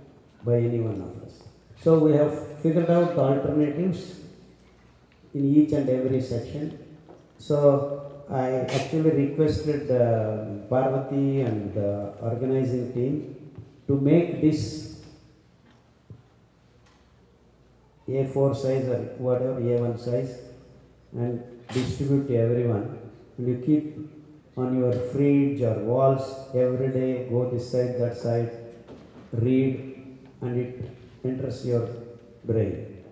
by any one of us. So we have figured out the alternatives in each and every section. So I actually requested Parvati and the organizing team to make this A4 size or whatever, A1 size, and distribute to everyone. And you keep on your fridge or walls every day, go this side, that side, read, and it enters your brain.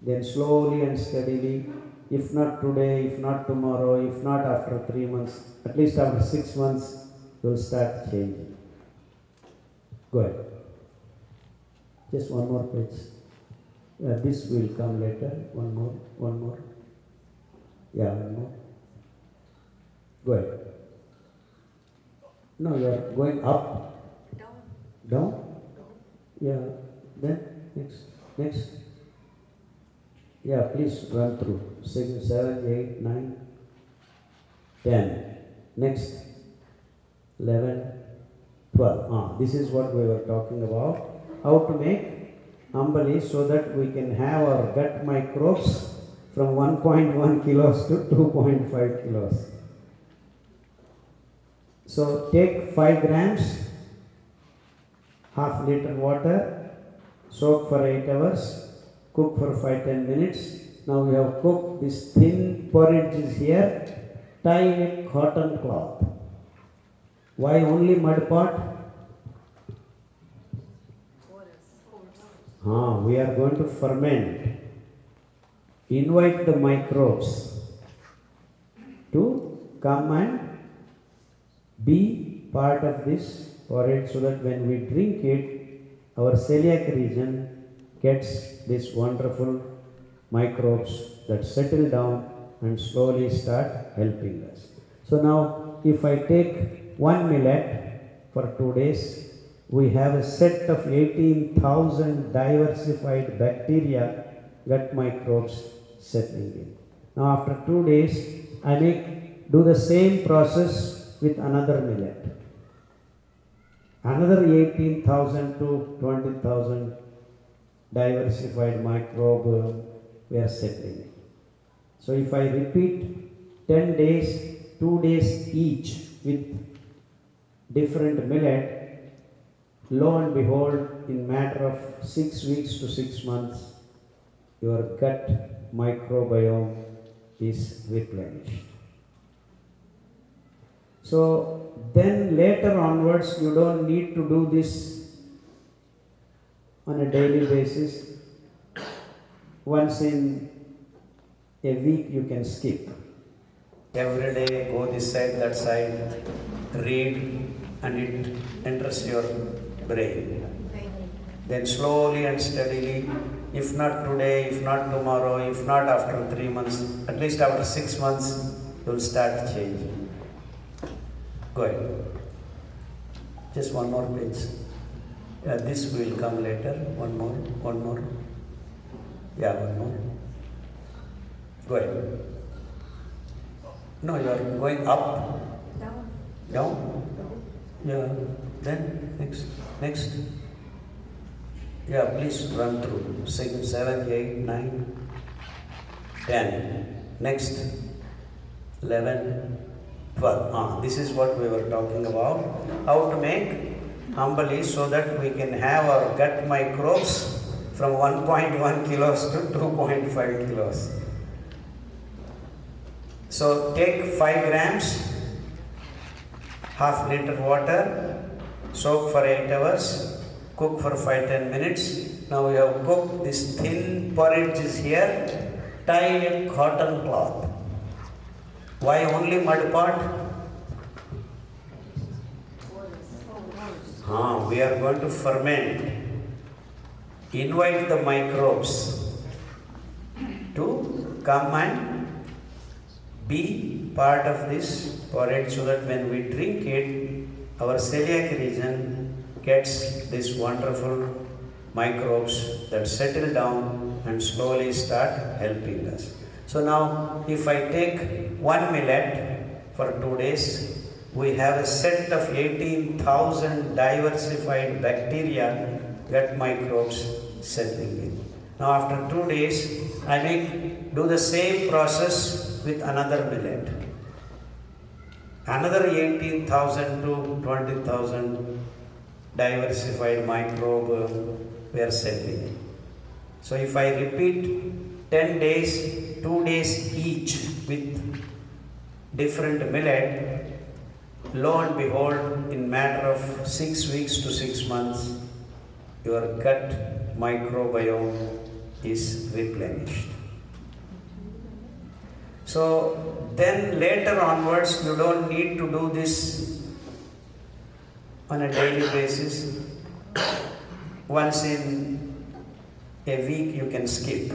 Then slowly and steadily, if not today, if not tomorrow, if not after 3 months, at least after 6 months, you'll start changing. Go ahead. Just one more page. This will come later. One more. Yeah, one more. Go ahead. No, you are going up. Down? Yeah. Then next. Yeah, please run through. 6, 7, 8, 9, 10. Next. 11, 12. This is what we were talking about. How to make Ambali so that we can have our gut microbes from 1.1 kilos to 2.5 kilos. So take 5 grams, half liter water, soak for 8 hours, cook for 5-10 minutes. Now we have cooked this thin porridge is here, tie in a cotton cloth. Why only mud pot? We are going to ferment. Invite the microbes to come and be part of this porridge so that when we drink it, our celiac region gets these wonderful microbes that settle down and slowly start helping us. So now if I take 1 millet for 2 days, we have a set of 18,000 diversified bacteria, gut microbes settling in. Now after 2 days, I do the same process with another millet. Another 18,000 to 20,000 diversified microbe we are settling in. So if I repeat 10 days, 2 days each with different millet, lo and behold, in matter of 6 weeks to 6 months, your gut microbiome is replenished. So then later onwards, you don't need to do this on a daily basis. Once in a week you can skip. Every day go this side, that side, read, and it enters your brain. Then slowly and steadily, if not today, if not tomorrow, if not after 3 months, at least after 6 months, you will start changing. Go ahead. Just one more page. This will come later. One more. Yeah, one more. Go ahead. No, you are going up. Down? Yeah. Then next. Yeah, please run through. 6, 7, 8, 9, 10. Next. 11, 12. This is what we were talking about. How to make Ambali so that we can have our gut microbes from 1.1 kilos to 2.5 kilos. So take 5 grams, half liter water, soak for 8 hours, cook for 5-10 minutes. Now we have cooked this thin porridge is here, tie a cotton cloth. Why only mud pot? We are going to ferment. Invite the microbes to come and be part of this porridge so that when we drink it, our celiac region gets these wonderful microbes that settle down and slowly start helping us. So now, if I take one millet for 2 days, we have a set of 18,000 diversified bacteria, gut microbes settling in. Now, after 2 days, I may do the same process with another millet. Another 18,000 to 20,000 diversified microbe were settling in. So, if I repeat 10 days, 2 days each with different millet, lo and behold, in matter of 6 weeks to 6 months, your gut microbiome is replenished. So then later onwards, you don't need to do this on a daily basis. Once in a week you can skip.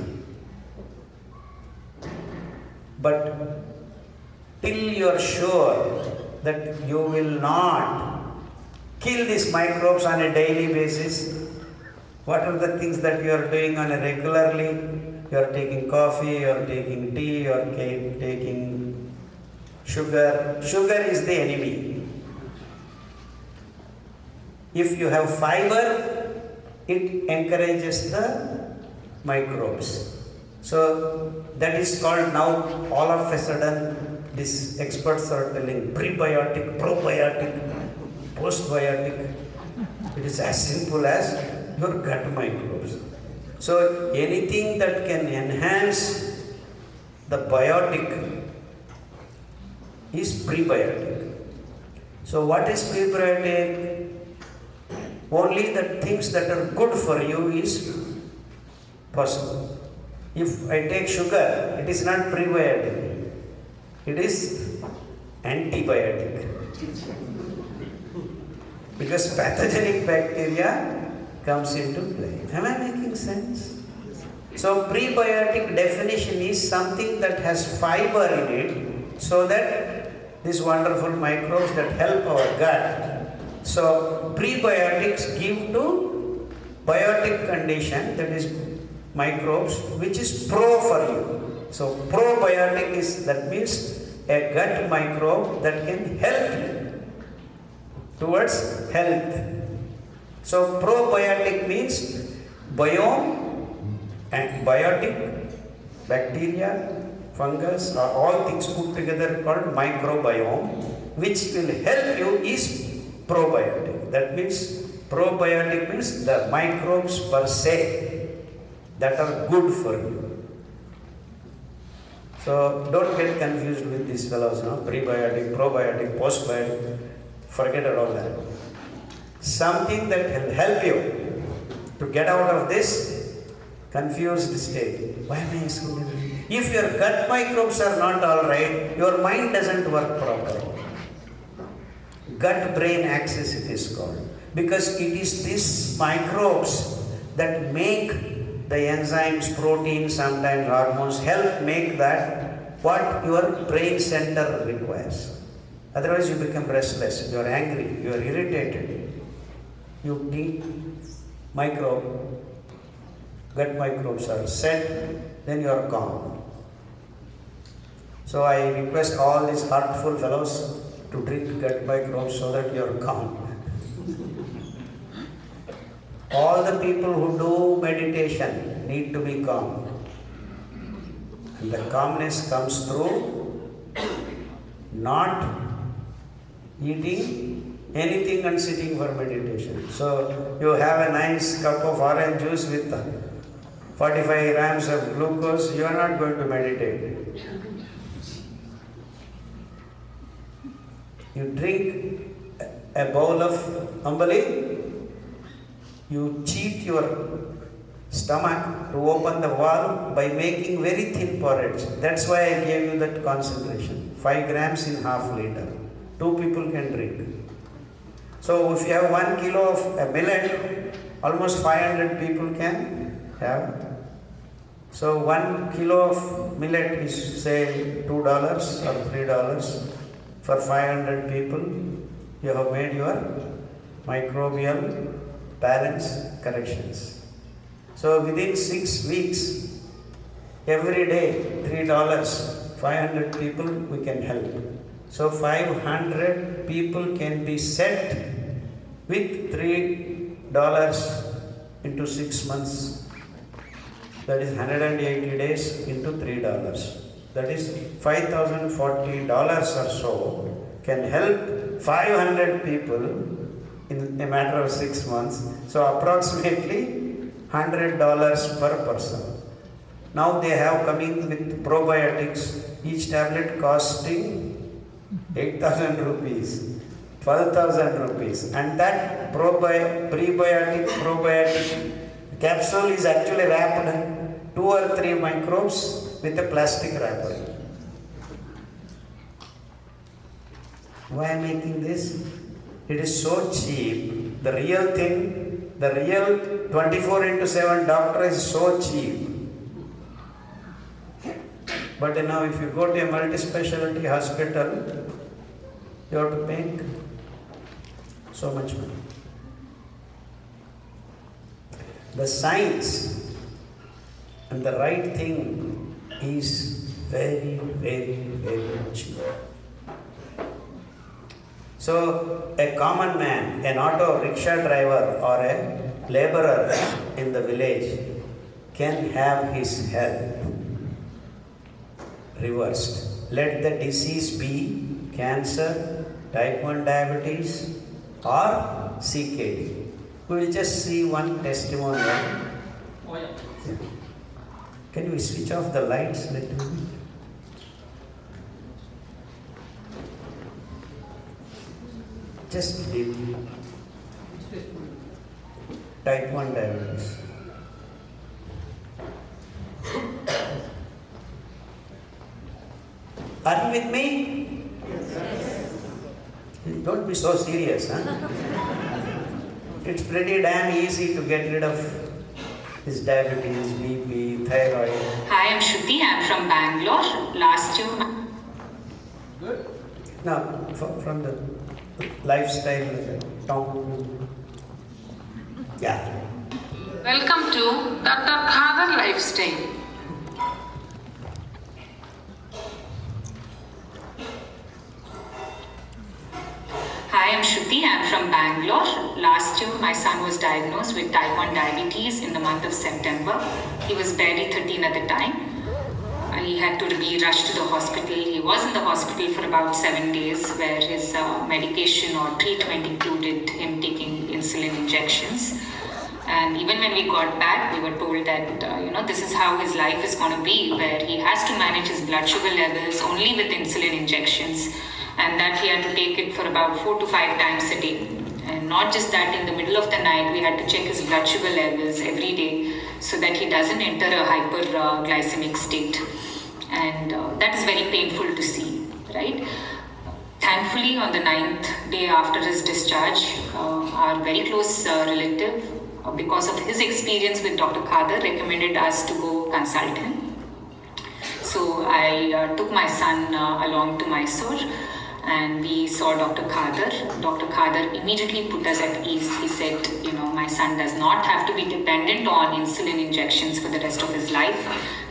But till you are sure that you will not kill these microbes on a daily basis, what are the things that you are doing on a regularly? You are taking coffee, you are taking tea, you are taking sugar. Sugar is the enemy. If you have fiber, it encourages the microbes. So that is called now, all of a sudden, these experts are telling prebiotic, probiotic, postbiotic. It is as simple as your gut microbes. So anything that can enhance the biotic is prebiotic. So what is prebiotic? Only the things that are good for you is possible. If I take sugar, it is not prebiotic. It is antibiotic. Because pathogenic bacteria comes into play. Am I making sense? So prebiotic definition is something that has fiber in it so that these wonderful microbes that help our gut. So prebiotics give to biotic condition, that is microbes, which is pro for you. So probiotic is, that means a gut microbe that can help you towards health. So probiotic means biome and biotic, bacteria, fungus, are all things put together called microbiome, which will help you is probiotic. That means probiotic means the microbes per se that are good for you. So don't get confused with these fellows, no? Prebiotic, probiotic, postbiotic, forget about that. Something that will help you to get out of this confused state. Why am I asking you? If your gut microbes are not all right, your mind doesn't work properly. Gut-brain axis it is called. Because it is these microbes that make the enzymes, proteins, sometimes hormones, help make that what your brain center requires. Otherwise you become restless, you are angry, you are irritated. You need gut microbes are set, then you are calm. So I request all these heartful fellows to drink gut microbes so that you are calm. All the people who do meditation need to be calm. And the calmness comes through not eating anything and sitting for meditation. So you have a nice cup of orange juice with 45 grams of glucose, you are not going to meditate. You drink a bowl of ambali, you cheat your stomach to open the valve by making very thin porridge. That's why I gave you that concentration. 5 grams in half liter. 2 people can drink. So if you have 1 kilo of a millet, almost 500 people can have. So 1 kilo of millet is say $2 or $3. For 500 people, you have made your microbial balance corrections. So within 6 weeks, every day $3, 500 people we can help. So 500 people can be set with $3 into 6 months. That is 180 days into $3. That is $5,040 or so can help 500 people in a matter of 6 months. So approximately $100 per person. Now they have come in with probiotics, each tablet costing 8,000 rupees, 12,000 rupees, and that prebiotic probiotic capsule is actually wrapped 2 or 3 microbes with a plastic wrapper. Why am I making this? It is so cheap. The real thing, the real 24/7 doctor is so cheap. But now if you go to a multi-specialty hospital, you have to pay so much money. The science and the right thing is very, very, very cheap. So a common man, an auto rickshaw driver or a laborer in the village can have his health reversed. Let the disease be cancer, type 1 diabetes or CKD. We will just see one testimonial. Can we switch off the lights a little bit? Just dim. Type 1 diabetes. Are you with me? Yes. Don't be so serious, huh? It's pretty damn easy to get rid of this diabetes, BP, thyroid. Hi, I'm Shruti. I'm from Bangalore. Last year. Good. Now, from the lifestyle, town. Yeah. Welcome to Dr. Khadar Lifestyle. Hi, I'm Shruti. I'm from Bangalore. Last year, my son was diagnosed with type 1 diabetes in the month of September. He was barely 13 at the time. He had to be rushed to the hospital. He was in the hospital for about 7 days, where his medication or treatment included him taking insulin injections. And even when we got back, we were told that, this is how his life is going to be, where he has to manage his blood sugar levels only with insulin injections, and that he had to take it for about 4 to 5 times a day. And not just that, in the middle of the night, we had to check his blood sugar levels every day so that he doesn't enter a hyperglycemic state. And that is very painful to see, right? Thankfully, on the 9th day after his discharge, our very close relative, because of his experience with Dr. Khadar, recommended us to go consult him. So I took my son along to Mysore, and we saw Dr. Khadar. Dr. Khadar immediately put us at ease. He said, my son does not have to be dependent on insulin injections for the rest of his life,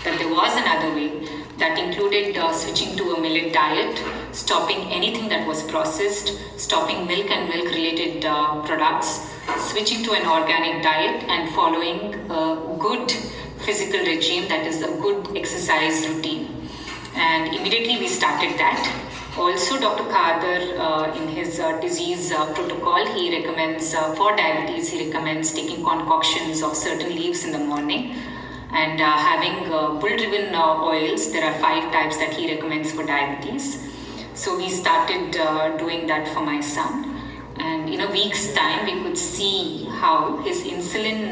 that there was another way that included switching to a millet diet, stopping anything that was processed, stopping milk and milk-related products, switching to an organic diet, and following a good physical regime, that is a good exercise routine. And immediately we started that. Also, Dr. Khadar, in his disease protocol, he recommends, for diabetes, he recommends taking concoctions of certain leaves in the morning, and having bull-driven oils. There are 5 types that he recommends for diabetes. So we started doing that for my son. And in a week's time, we could see how his insulin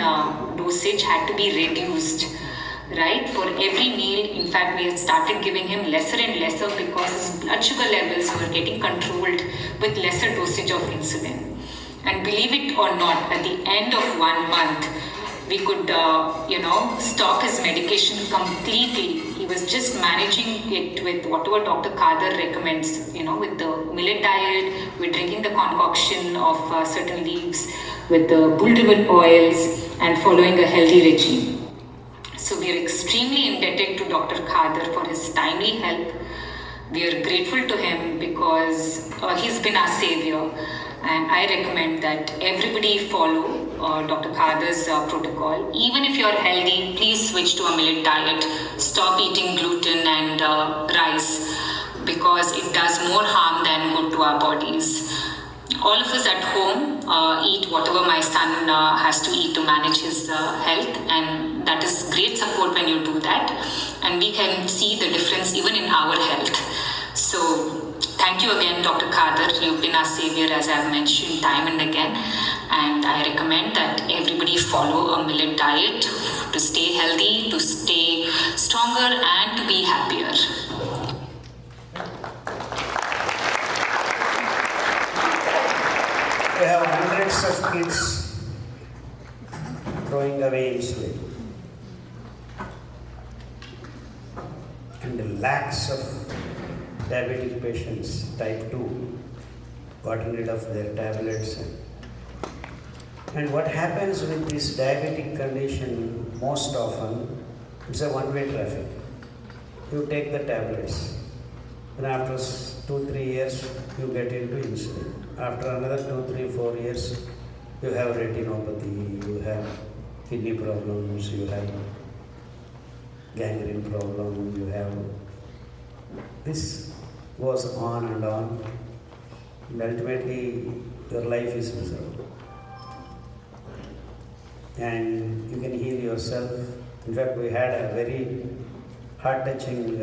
dosage had to be reduced, right? For every meal, in fact, we had started giving him lesser and lesser because his blood sugar levels were getting controlled with lesser dosage of insulin. And believe it or not, at the end of 1 month, we could, stop his medication completely. He was just managing it with whatever Dr. Khadar recommends, with the millet diet, with drinking the concoction of certain leaves, with the bull river oils, and following a healthy regime. So we are extremely indebted to Dr. Khadar for his timely help. We are grateful to him because he's been our savior. And I recommend that everybody follow Dr. Khadar's protocol. Even if you're healthy, please switch to a millet diet. Stop eating gluten and rice because it does more harm than good to our bodies. All of us at home eat whatever my son has to eat to manage his health, and that is great support when you do that. And we can see the difference even in our health. So thank you again, Dr. Khadar. You've been our savior, as I've mentioned time and again. And I recommend that everybody follow a millet diet to stay healthy, to stay stronger, and to be happier. We have hundreds of kids throwing away insulin. And lakhs of diabetic patients, type 2, gotten rid of their tablets. And what happens with this diabetic condition most often, it's a one-way traffic. You take the tablets, and after 2-3 years, you get into insulin. After another 2-3-4 years, you have retinopathy, you have kidney problems, you have gangrene problem, you have... This goes on, and ultimately your life is miserable. And you can heal yourself. In fact, we had a very heart-touching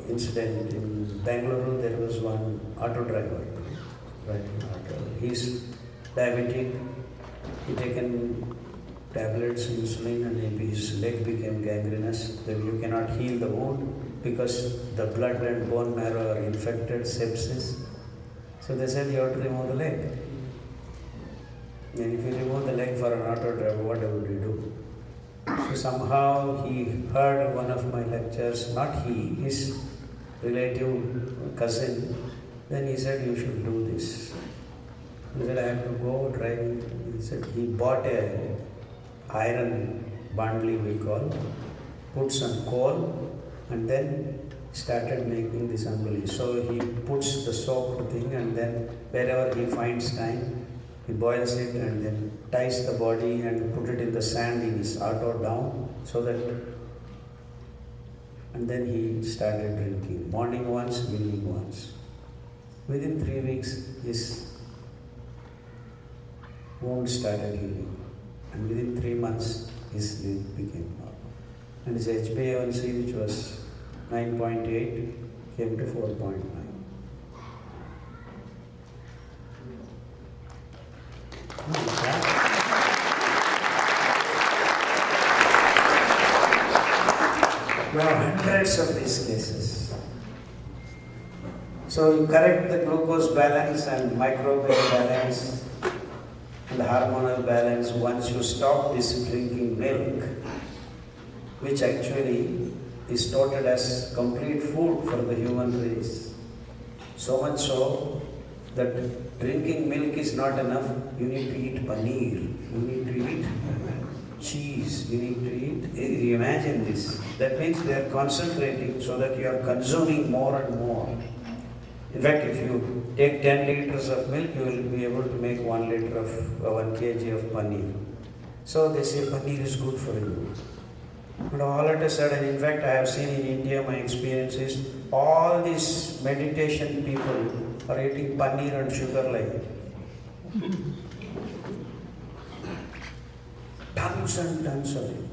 incident in Bangalore. There was one auto driver, riding auto. He's diabetic. He taken tablets, insulin, and maybe his leg became gangrenous. Then you cannot heal the wound because the blood and bone marrow are infected, sepsis. So they said you have to remove the leg. And if you remove the leg for an auto driver, what would you do? So somehow he heard one of my lectures, not he, his relative, cousin. Then he said, you should do this. He said, I have to go driving. He said, he bought a iron bandli, we call, put some coal, and then started making this ambali. So he puts the soaked thing, and then wherever he finds time, he boils it and then ties the body and put it in the sand in his auto down, so that, and then he started drinking, morning once, evening once. Within 3 weeks, his wound started healing, and within 3 months, his leg became normal. And his HbA1c, which was 9.8, came to 4.9. We have hundreds of these cases. So you correct the glucose balance and microbial balance and hormonal balance once you stop this drinking milk, which actually is touted as complete food for the human race. So much so that drinking milk is not enough. You need to eat paneer, you need to eat cheese, you need to eat, imagine this. That means they are concentrating so that you are consuming more and more. In fact, if you take 10 liters of milk, you will be able to make 1 liter of 1 kg of paneer. So they say paneer is good for you. But all of a sudden, in fact, I have seen in India, my experience is all these meditation people are eating paneer and sugar like it. Tons and tons of it.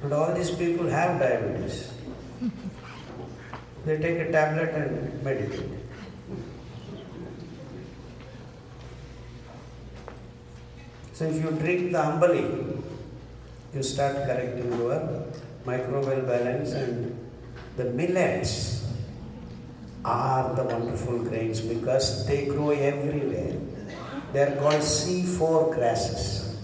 And all these people have diabetes. They take a tablet and meditate. So if you drink the ambali, you start correcting your microbial balance, and the millets are the wonderful grains because they grow everywhere. They are called C4 grasses.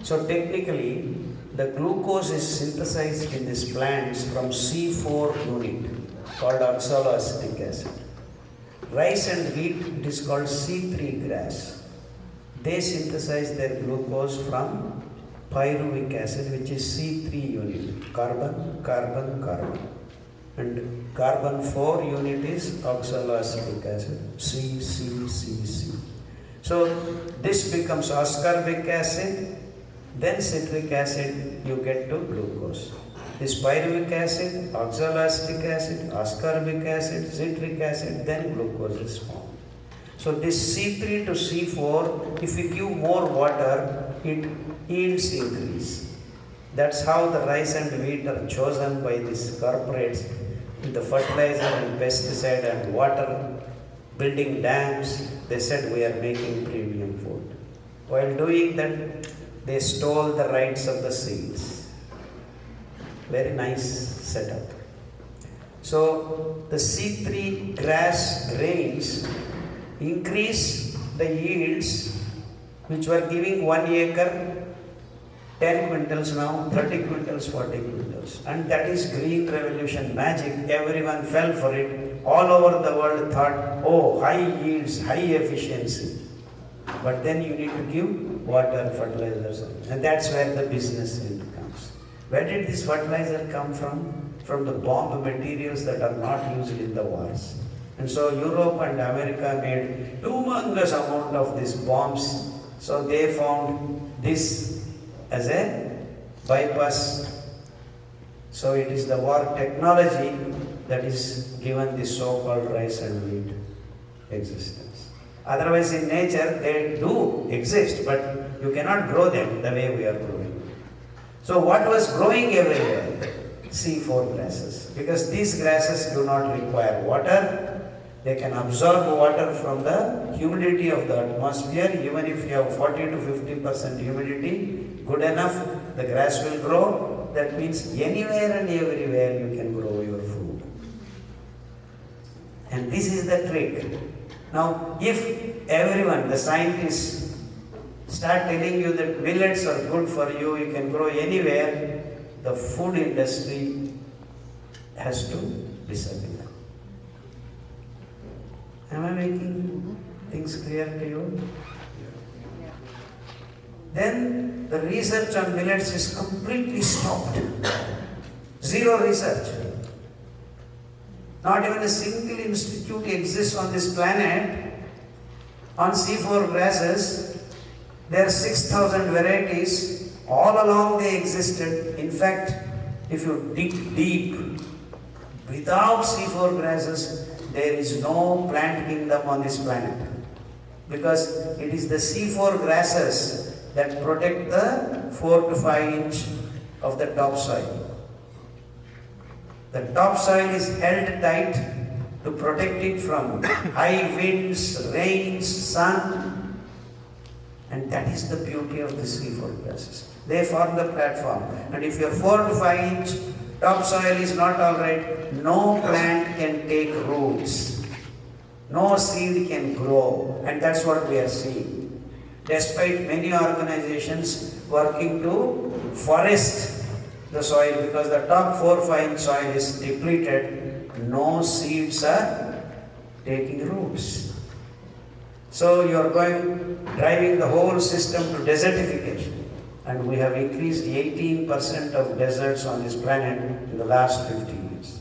So technically, the glucose is synthesized in these plants from C4 unit called oxaloacetic acid. Rice and wheat, it is called C3 grass. They synthesize their glucose from pyruvic acid, which is C3 unit, carbon, carbon, carbon. And carbon 4 unit is oxaloacetic acid, C, C, C, C. So this becomes ascorbic acid, then citric acid, you get to glucose. This pyruvic acid, oxaloacetic acid, ascorbic acid, citric acid, then glucose is formed. So this C3 to C4, if you give more water, it yields increase. That's how the rice and wheat are chosen by these corporates with the fertilizer and pesticide and water, building dams. They said we are making premium food. While doing that, they stole the rights of the seeds. Very nice setup. So the C3 grass grains increase the yields, which were giving 1 acre 10 quintals, now 30 quintals, 40 quintals. And that is green revolution magic. Everyone fell for it. All over the world thought, oh, high yields, high efficiency. But then you need to give water, fertilizers, and that's where the business end comes. Where did this fertilizer come from? From the bomb materials that are not used in the wars. And so Europe and America made humongous amount of these bombs. So they found this as a bypass. So it is the war technology that is given this so-called rice and wheat existence. Otherwise in nature they do exist, but you cannot grow them the way we are growing. So what was growing everywhere? C4 grasses. Because these grasses do not require water. They can absorb water from the humidity of the atmosphere. Even if you have 40 to 50% humidity, good enough, the grass will grow. That means anywhere and everywhere you can grow your food. And this is the trick. Now, if everyone, the scientists, start telling you that millets are good for you, you can grow anywhere, the food industry has to disappear. Am I making things clear to you? Then the research on millets is completely stopped. Zero research. Not even a single institute exists on this planet on C4 grasses. There are 6,000 varieties. All along they existed. In fact, if you dig deep, without C4 grasses, there is no plant kingdom on this planet. Because it is the C4 grasses that protect the 4 to 5 inch of the topsoil. The topsoil is held tight to protect it from high winds, rains, sun. And that is the beauty of the C4 grasses. They form the platform. And if your 4 to 5 inch topsoil is not alright, no plant can take roots. No seed can grow. And that's what we are seeing. Despite many organizations working to forest the soil, because the top 4-5 inch soil is depleted, no seeds are taking roots. So you are driving the whole system to desertification. And we have increased 18% of deserts on this planet in the last 50 years.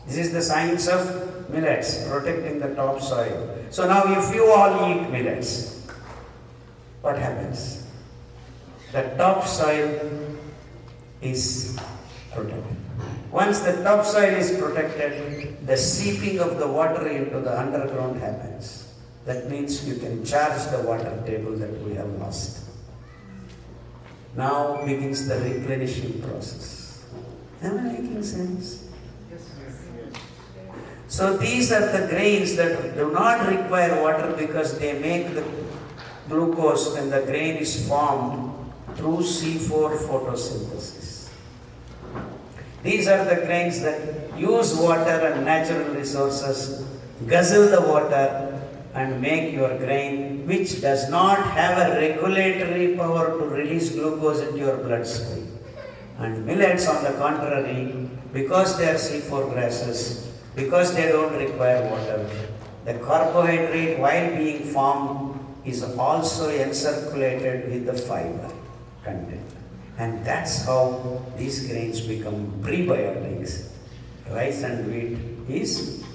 This is the science of millets, protecting the topsoil. So now if you all eat millets, what happens? The topsoil is protected. Once the topsoil is protected, the seeping of the water into the underground happens. That means you can charge the water table that we have lost. Now begins the replenishing process. Am I making sense? So these are the grains that do not require water because they make the glucose when the grain is formed through C4 photosynthesis. These are the grains that use water and natural resources, guzzle the water and make your grain which does not have a regulatory power to release glucose into your bloodstream. And millets, on the contrary, because they are C4 grasses, because they don't require water, the carbohydrate, while being formed, is also encirculated with the fiber content. And that's how these grains become prebiotics. Rice and wheat is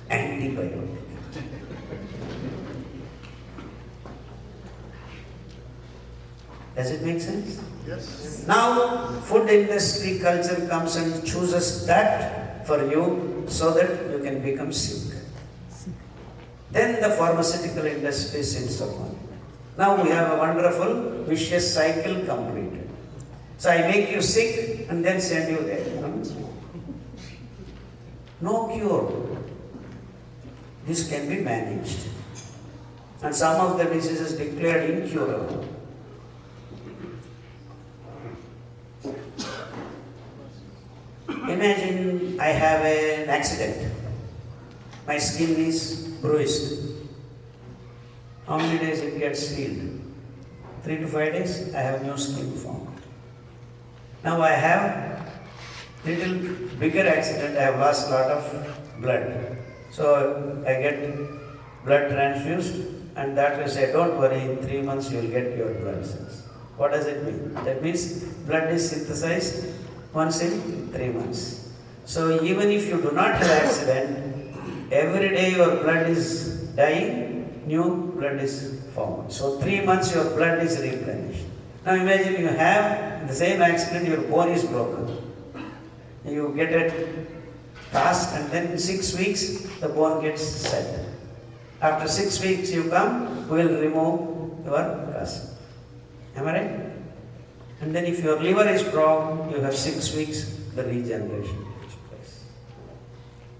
antibiotic. Does it make sense? Yes. Now, food industry culture comes and chooses that for you so that you can become sick. Then the pharmaceutical industry sits upon it. Now we have a wonderful vicious cycle completed. So I make you sick and then send you there. No cure. This can be managed. And some of the diseases declared incurable. Imagine I have an accident. My skin is bruised. How many days it gets healed? 3 to 5 days, I have new skin formed. Now I have little bigger accident, I have lost lot of blood. So I get blood transfused and that will say, don't worry, in 3 months you will get your blood cells. What does it mean? That means blood is synthesized once in 3 months. So even if you do not have accident, every day your blood is dying, new blood is formed. So 3 months your blood is replenished. Now imagine you have the same accident, your bone is broken. You get a cast and then in 6 weeks the bone gets set. After 6 weeks you come, we will remove your cast. Am I right? And then if your liver is strong, you have 6 weeks, the regeneration takes place.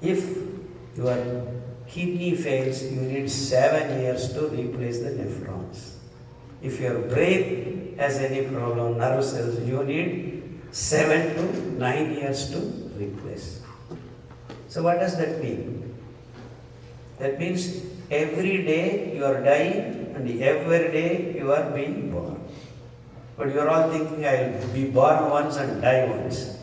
If your kidney fails, you need 7 years to replace the nephrons. If your brain has any problem, nerve cells, you need 7 to 9 years to replace. So what does that mean? That means every day you are dying and every day you are being born. But you are all thinking, I will be born once and die once.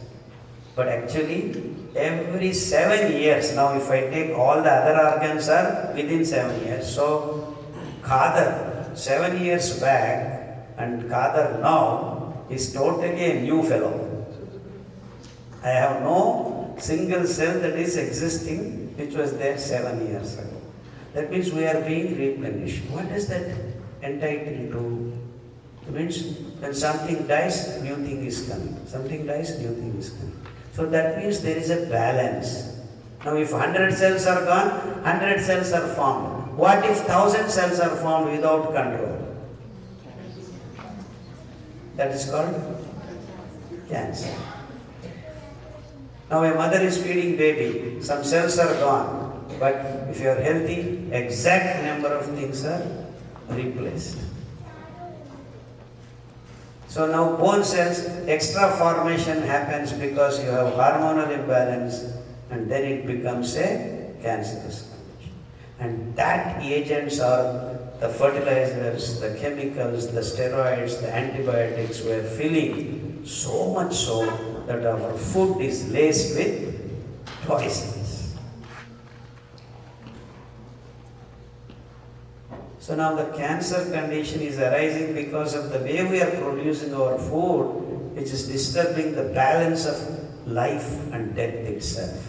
But actually, every 7 years, now if I take all the other organs are within 7 years. So, Khadar, 7 years back, and Khadar now is totally a new fellow. I have no single cell that is existing which was there 7 years ago. That means we are being replenished. What does that entitle to? It means when something dies, new thing is coming. Something dies, new thing is coming. So that means there is a balance. Now if 100 cells are gone, 100 cells are formed. What if 1000 cells are formed without control? That is called cancer. Now a mother is feeding baby, some cells are gone. But if you are healthy, exact number of things are replaced. So now bone cells, extra formation happens because you have hormonal imbalance and then it becomes a cancerous condition. And that agents are the fertilizers, the chemicals, the steroids, the antibiotics we are filling so much so that our food is laced with poisons. So now the cancer condition is arising because of the way we are producing our food, which is disturbing the balance of life and death itself.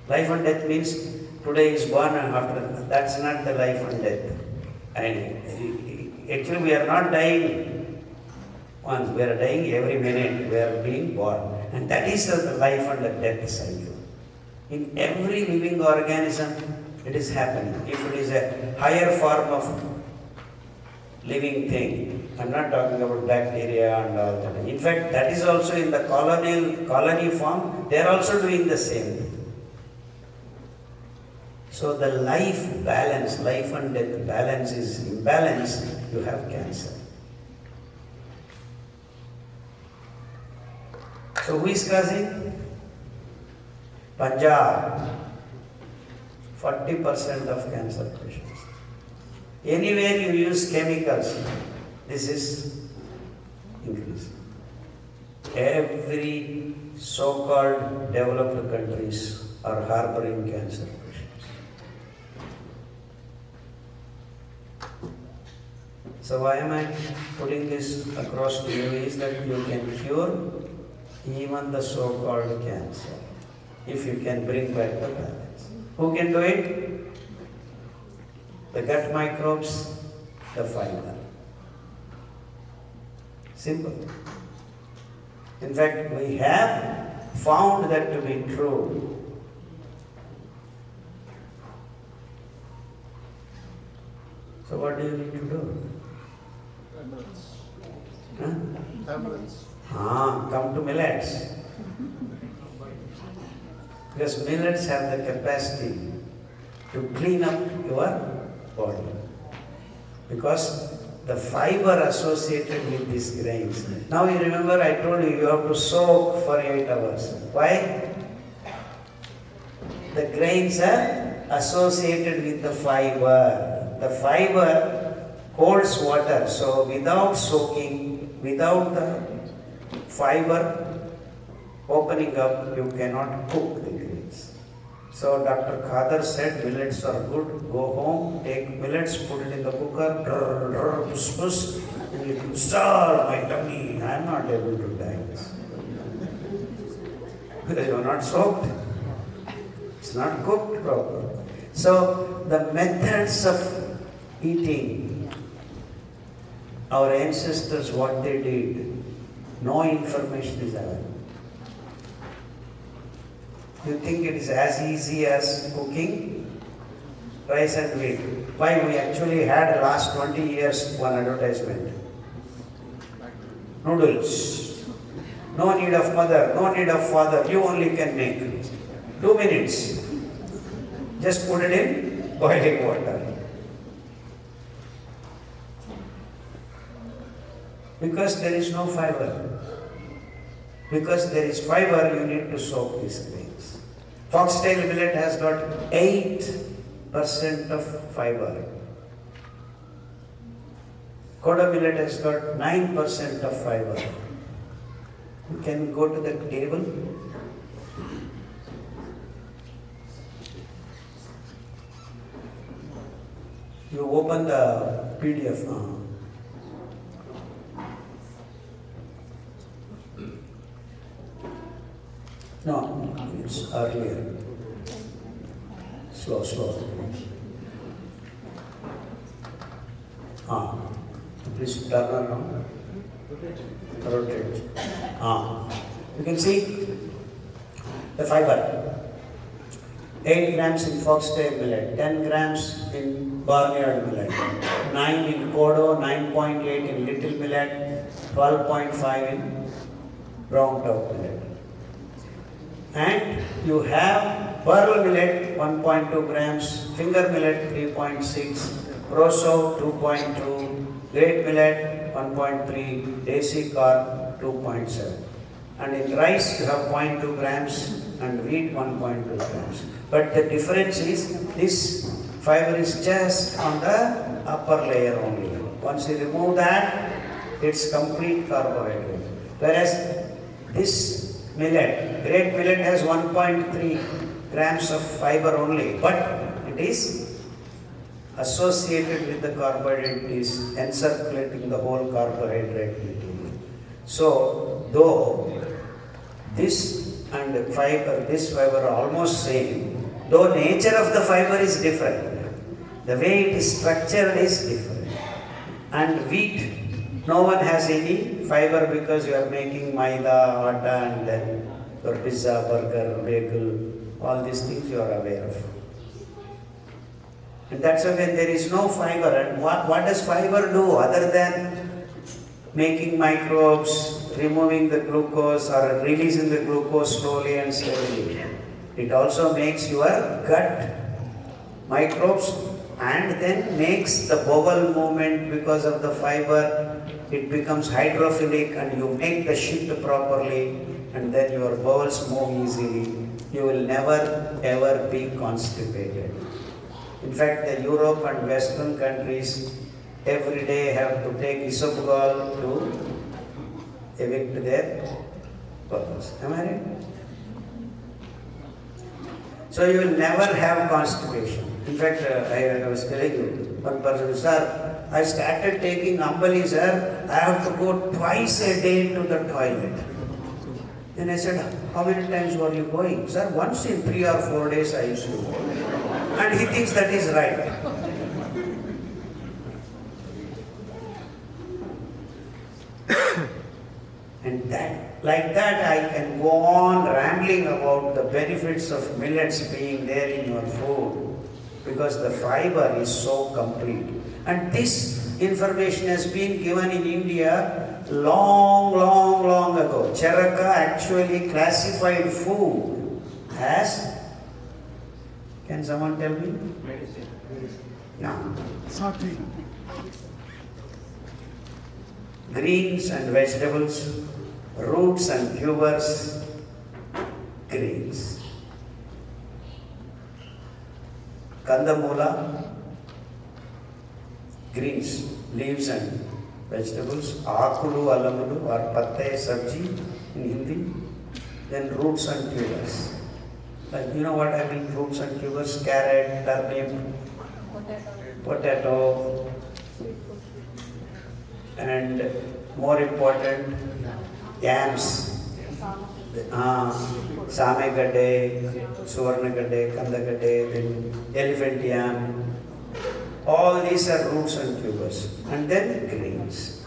Life and death means today is born and after that's not the life and death. And actually we are not dying once, we are dying every minute, we are being born. And that is the life and the death cycle. In every living organism, it is happening. If it is a higher form of living thing, I'm not talking about bacteria and all that. In fact, that is also in the colony form, they are also doing the same thing. So the life balance, life and death balance is imbalanced, you have cancer. So who is causing? Punjab. 40% of cancer patients. Anywhere you use chemicals, this is increasing. Every so-called developed countries are harboring cancer patients. So why am I putting this across to you is that you can cure even the so-called cancer if you can bring back the balance. Who can do it? The gut microbes, the fiber. Simple. In fact, we have found that to be true. So what do you need to do? Tablets. Come to millets. Because millets have the capacity to clean up your body. Because the fiber associated with these grains. Now you remember I told you have to soak for 8 hours. Why? The grains are associated with the fiber. The fiber holds water. So without soaking, without the fiber opening up, you cannot cook the grains. So Dr. Khadar said millets are good. Go home, take millets, put it in the cooker, push, and it will starve my tummy. I am not able to digest. Because you are not soaked. It's not cooked properly. So the methods of eating, our ancestors, what they did, no information is available. You think it is as easy as cooking rice and wheat. Why? We actually had last 20 years one advertisement. Noodles. No need of mother, no need of father, you only can make. 2 minutes. Just put it in boiling water. Because there is no fiber. Because there is fiber, you need to soak these grains. Foxtail millet has got 8% of fiber. Koda millet has got 9% of fiber. You can go to the table. You open the PDF now. No, it's earlier. Slow. Please turn around. Rotate. You can see the fiber. 8 grams in foxtail millet, 10 grams in barnyard millet, 9 in kodo, 9.8 in little millet, 12.5 in brown top millet. And you have pearl millet 1.2 grams, finger millet 3.6, proso 2.2, great millet 1.3, desi corn 2.7. And in rice you have 0.2 grams and wheat 1.2 grams. But the difference is this fiber is just on the upper layer only. Once you remove that, it's complete carbohydrate. Whereas this millet, great millet has 1.3 grams of fiber only, but it is associated with the carbohydrate, is encirculating the whole carbohydrate material. So, though this and this fiber are almost same, though nature of the fiber is different, the way it is structured is different. And wheat, no one has any fiber because you are making maida, atta, and then your pizza, burger, bagel, all these things you are aware of. And that's why when there is no fiber, and what does fiber do other than making microbes, removing the glucose or releasing the glucose slowly and slowly? It also makes your gut microbes and then makes the bowel movement because of the fiber. It becomes hydrophilic and you make the shit properly and then your bowels move easily. You will never ever be constipated. In fact, the Europe and Western countries every day have to take isopgol to evict their workers. Am I right? So you will never have constipation. In fact, I was telling you, one person, sir, I started taking Ambali, sir. I have to go twice a day to the toilet. Then I said, how many times were you going? Sir, once in 3 or 4 days I used to go. And he thinks that is right. And that, like that, I can go on rambling about the benefits of millets being there in your food, because the fiber is so complete. And this information has been given in India long ago. Charaka actually classified food as, can someone tell me? Medicine. No. Sati. Greens and vegetables, roots and tubers, greens. Kandamula, greens, leaves and vegetables. Akulu, alamulu or patte sabji in Hindi. Then roots and tubers. Like, you know what I mean, roots and tubers? Carrot, turnip, potato, and more important, yams. Samegade, Suvarnagade, Kandagade, then elephant yam. All these are roots and tubers. And then grains.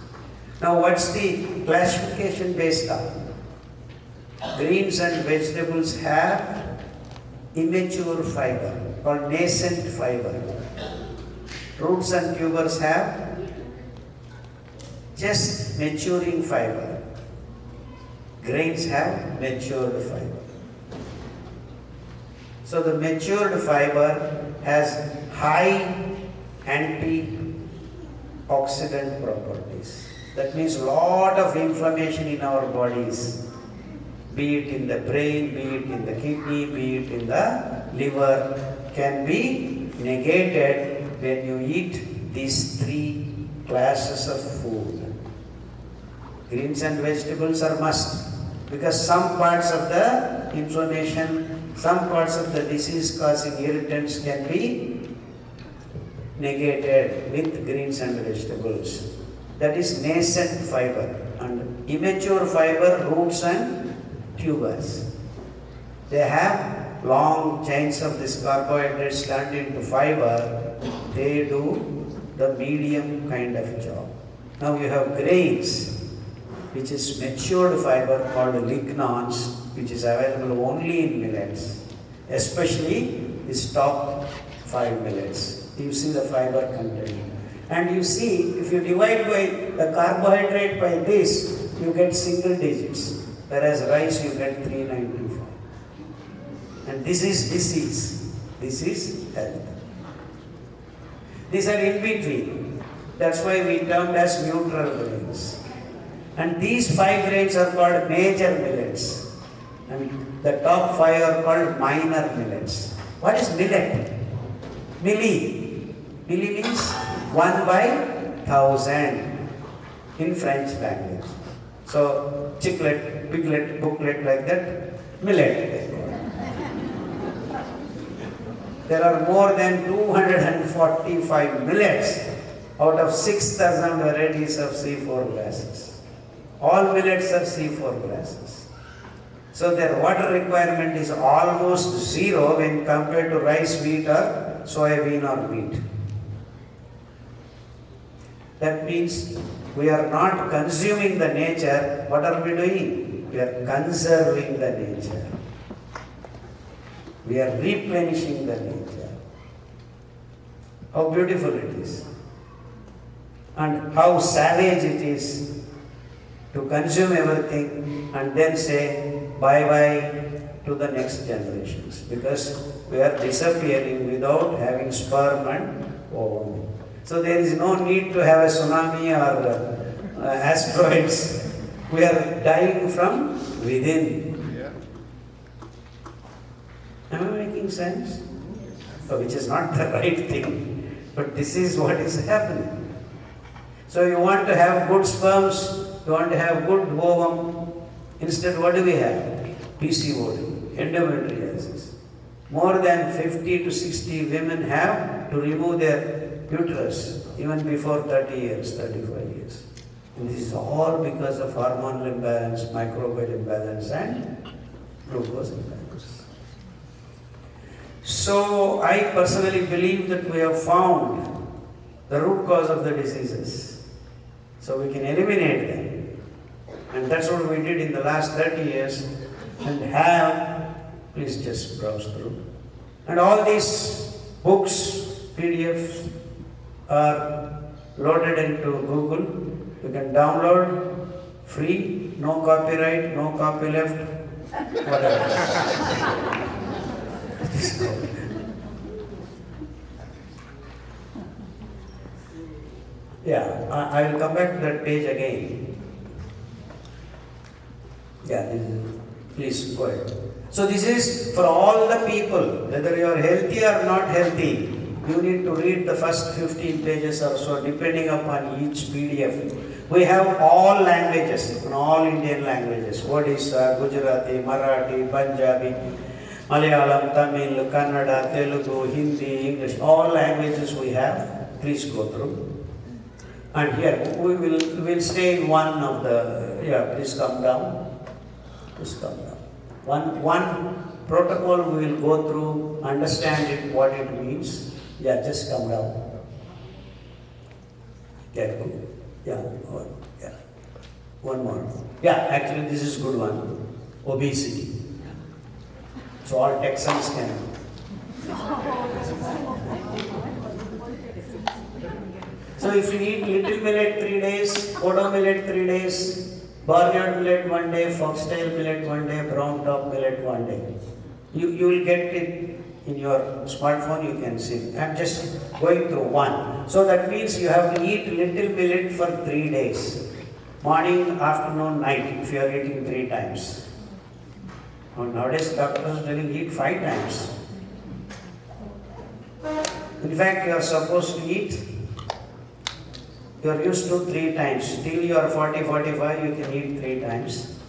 Now what's the classification based on? Greens and vegetables have immature fiber or nascent fiber. Roots and tubers have just maturing fiber. Grains have matured fiber. So the matured fiber has high antioxidant properties. That means a lot of inflammation in our bodies, be it in the brain, be it in the kidney, be it in the liver, can be negated when you eat these 3 classes of food. Greens and vegetables are must, because some parts of the inflammation, some parts of the disease causing irritants can be negated with greens and vegetables. That is nascent fiber. And immature fiber, roots and tubers. They have long chains of this carbohydrates turned into fiber. They do the medium kind of job. Now you have grains, which is matured fiber called lignans, which is available only in millets, especially this top 5 millets. You see the fiber content. And you see, if you divide by the carbohydrate by this, you get single digits, whereas rice you get 395. And this is disease, this is health. These are in between. That's why we termed as neutral grains. And these 5 grains are called major millets. And the top 5 are called minor millets. What is millet? Milli. Milli means 1 by 1,000 in French language. So, chiclet, piglet, booklet like that, millet. There are more than 245 millets out of 6,000 varieties of C4 grasses. All millets are C4 grasses. So their water requirement is almost 0 when compared to rice, wheat or soybean or wheat. That means we are not consuming the nature. What are we doing? We are conserving the nature. We are replenishing the nature. How beautiful it is. And how savage it is to consume everything and then say bye-bye to the next generations, because we are disappearing without having sperm and ovum. So there is no need to have a tsunami or asteroids. We are dying from within. Yeah. Am I making sense? which is not the right thing, but this is what is happening. So you want to have good sperms, you want to have good ovum, instead what do we have? PCOD, endometriosis. More than 50 to 60 women have to remove their uterus even before 30 years, 35 years. And this is all because of hormonal imbalance, microbial imbalance and glucose imbalance. So I personally believe that we have found the root cause of the diseases. So we can eliminate them. And that's what we did in the last 30 years and have, please just browse through. And all these books, PDFs are loaded into Google. You can download free, no copyright, no copyleft, whatever. Yeah, I will come back to that page again. Yeah, please go ahead. So this is for all the people, whether you are healthy or not healthy, you need to read the first 15 pages or so, depending upon each PDF. We have all languages, all Indian languages, Odisha, Gujarati, Marathi, Punjabi, Malayalam, Tamil, Kannada, Telugu, Hindi, English, all languages we have. Please go through. And here, we'll stay in one of the, please come down. Please come down. One protocol we will go through, understand it, what it means. Yeah, just come down. Yeah, good. Yeah, one more. Yeah, actually this is good one. Obesity. So all Texans can. So if you eat little millet 3 days, Kodo millet 3 days, barnyard millet 1 day, foxtail millet 1 day, brown top millet 1 day. You will get it in your smartphone, you can see. I'm just going through one. So that means you have to eat little millet for 3 days. Morning, afternoon, night, if you are eating 3 times. Nowadays doctors are telling eat 5 times. In fact, you are supposed to eat, you are used to 3 times. Till you are 40, 45, you can eat 3 times.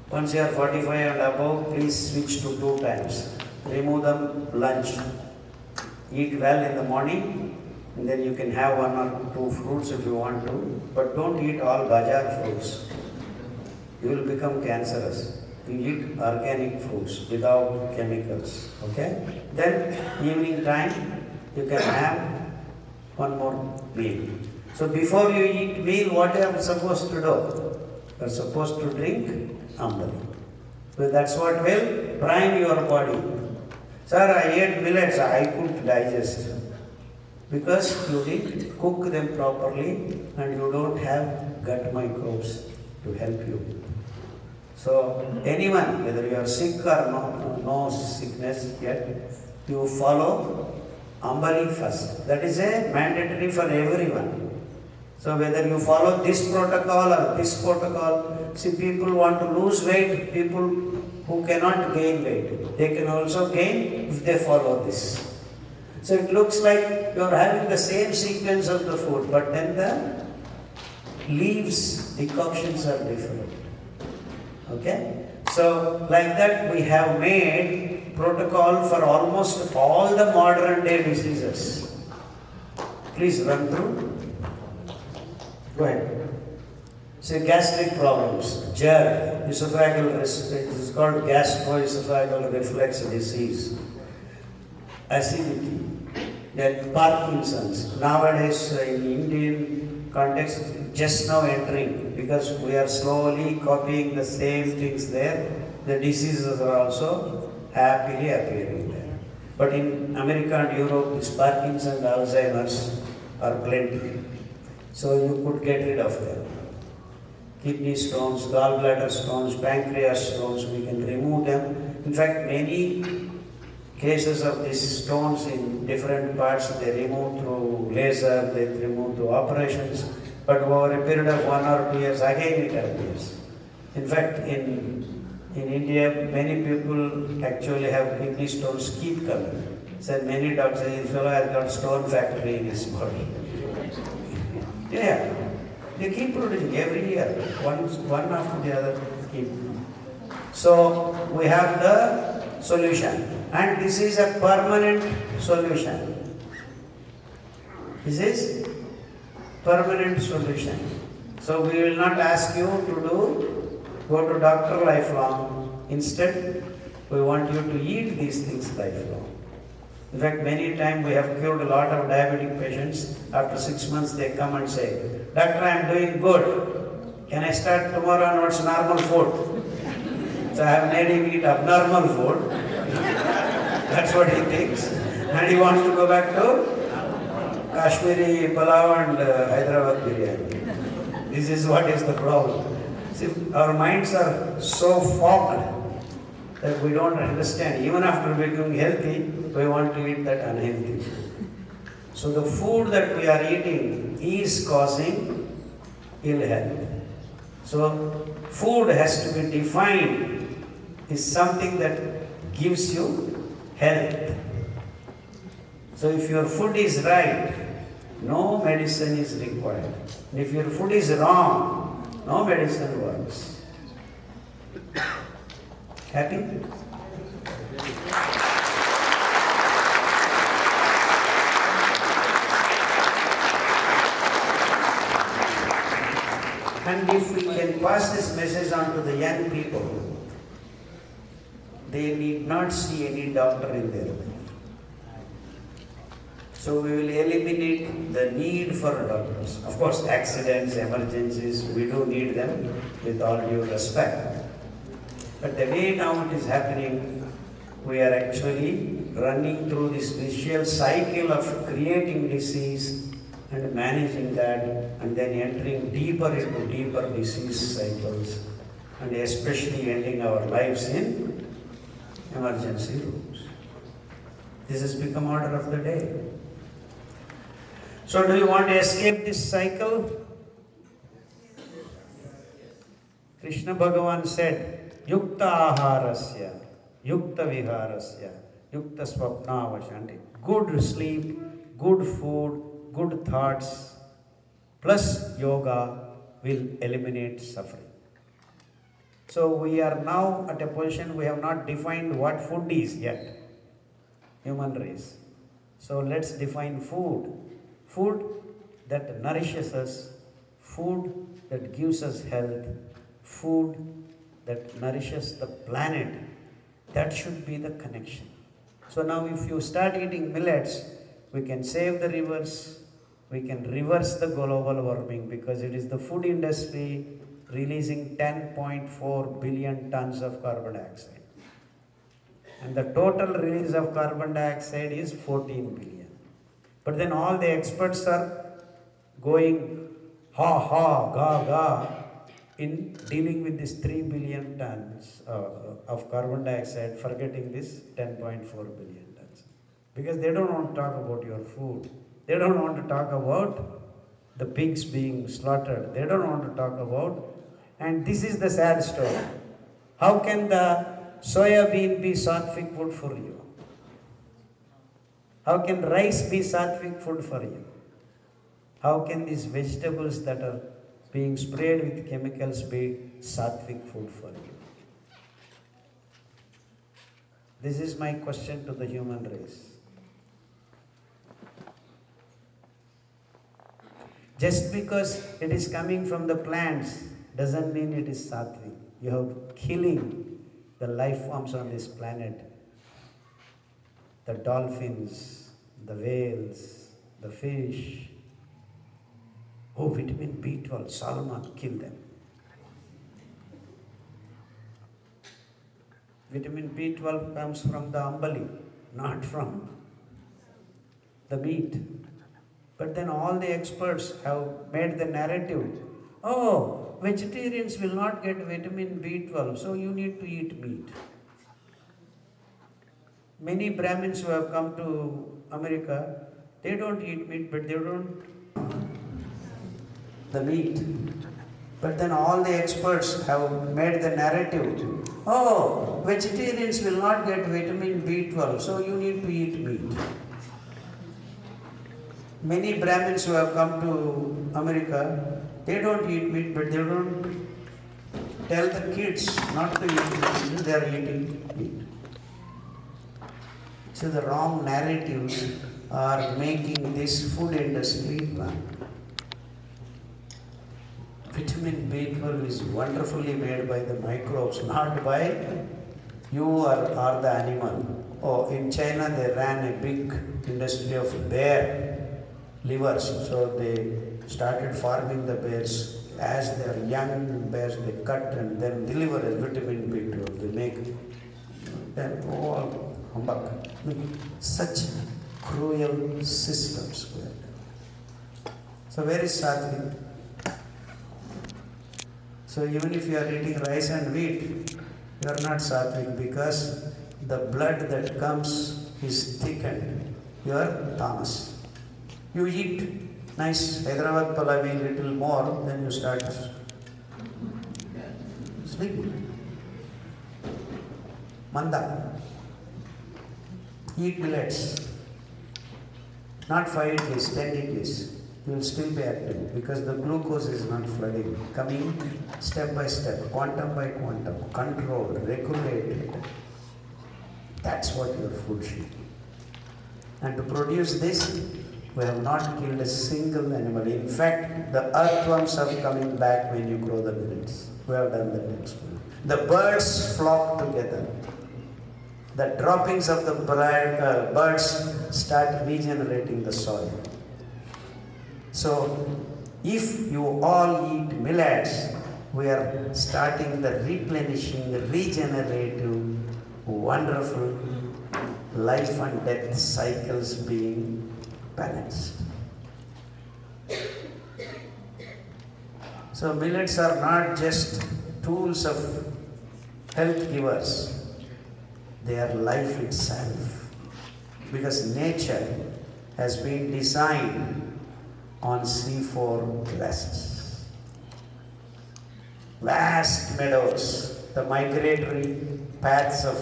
Once you are 45 and above, please switch to 2 times. Remove them lunch. Eat well in the morning, and then you can have 1 or 2 fruits if you want to. But don't eat all bazaar fruits. You will become cancerous. You eat organic fruits without chemicals. Okay? Then evening time, you can have 1 more meal. So before you eat meal, what you are supposed to do? You are supposed to drink Ambali. So that's what will prime your body. Sir, I ate millets, I couldn't digest. Because you didn't cook them properly and you don't have gut microbes to help you. So anyone, whether you are sick or no sickness yet, you follow Ambali first. That is a mandatory for everyone. So whether you follow this protocol or this protocol, see people want to lose weight, people who cannot gain weight, they can also gain if they follow this. So it looks like you are having the same sequence of the food, but then the leaves, decoctions are different. Okay? So like that we have made protocol for almost all the modern day diseases. Please run through. Go ahead. Say gastric problems, GERD, esophageal, it is called gastroesophageal reflux disease. Acidity, then Parkinson's. Nowadays in Indian context, just now entering because we are slowly copying the same things there. The diseases are also happily appearing there. But in America and Europe, this Parkinson's and Alzheimer's are plenty. So you could get rid of them. Kidney stones, gallbladder stones, pancreas stones, we can remove them. In fact, many cases of these stones in different parts, they remove through laser, they remove through operations, but over a period of 1 or 2 years, again it appears. In fact, in In India, many people actually have kidney stones keep coming. Said many doctors say this fellow has got stone factory in his body. Yeah, they keep producing every year, one after the other keep. So we have the solution, and this is a permanent solution. This is permanent solution. So we will not ask you to go to doctor lifelong. Instead, we want you to eat these things lifelong. In fact, many times we have cured a lot of diabetic patients. After 6 months, they come and say, "Doctor, I am doing good. Can I start tomorrow onwards normal food?" So I have made him eat abnormal food. That's what he thinks. And he wants to go back to Kashmiri pulao and Hyderabad biryani. This is what is the problem. See, our minds are so fogged that we don't understand. Even after becoming healthy, we want to eat that unhealthy food. So the food that we are eating is causing ill health. So food has to be defined is something that gives you health. So if your food is right, no medicine is required. And if your food is wrong, no medicine works. Happy? And if we can pass this message on to the young people, they need not see any doctor in their life. So we will eliminate the need for doctors. Of course, accidents, emergencies, we do need them with all due respect. But the way now it is happening, we are actually running through this vicious cycle of creating disease and managing that, and then entering deeper into deeper disease cycles, and especially ending our lives in emergency rooms. This has become order of the day. So do you want to escape this cycle? Krishna Bhagavan said, Yukta aharasya, Yukta viharasya, Yukta swapnavashanti. Good sleep, good food, good thoughts, plus yoga will eliminate suffering. So we are now at a position we have not defined what food is yet, human race. So let's define food. Food that nourishes us, food that gives us health, food that nourishes the planet. That should be the connection. So now if you start eating millets, we can save the rivers, we can reverse the global warming, because it is the food industry releasing 10.4 billion tons of carbon dioxide. And the total release of carbon dioxide is 14 billion. But then all the experts are going ha ha, ga ga, in dealing with this 3 billion tons of carbon dioxide, forgetting this 10.4 billion tons. Because they don't want to talk about your food. They don't want to talk about the pigs being slaughtered. They don't want to talk about, and this is the sad story. How can the soya bean be sattvic food for you? How can rice be sattvic food for you? How can these vegetables that are being sprayed with chemicals be sattvic food for you? This is my question to the human race. Just because it is coming from the plants doesn't mean it is sattvic. You have killing the life forms on this planet. The dolphins, the whales, the fish. Oh, vitamin B12, salmon, kill them. Vitamin B12 comes from the ambali, not from the meat. But then all the experts have made the narrative, oh, vegetarians will not get vitamin B12, so you need to eat meat. Many Brahmins who have come to America, they don't eat meat, but they don't the meat. But then all the experts have made the narrative, oh, vegetarians will not get vitamin B12, so you need to eat meat. Many Brahmins who have come to America, they don't eat meat, but they don't tell the kids not to eat meat, they are eating meat. So the wrong narratives are making this food industry run. Vitamin B12 is wonderfully made by the microbes, not by you or the animal. Oh, in China they ran a big industry of bear livers, so they started farming the bears. As they are young bears, they cut and then deliver as vitamin B12. They make then all humbug. Such cruel systems. So where is Sattvic? So even if you are eating rice and wheat, you are not Sattvic because the blood that comes is thickened. You are tamas. You eat nice Hyderabad palavi little more, then you start sleeping. Manda. Eat millets. Not 5 days, 10 days. You will still be active because the glucose is not flooding. Coming step by step, quantum by quantum, controlled, regulated. That's what your food should be. And to produce this, we have not killed a single animal. In fact, the earthworms are coming back when you grow the millets. We have done that experiment. The birds flock together. The droppings of the birds start regenerating the soil. So, if you all eat millets, we are starting the replenishing, regenerative, wonderful life and death cycles being balanced. So millets are not just tools of health givers, they are life itself. Because nature has been designed on C4 grasses. Vast meadows, the migratory paths of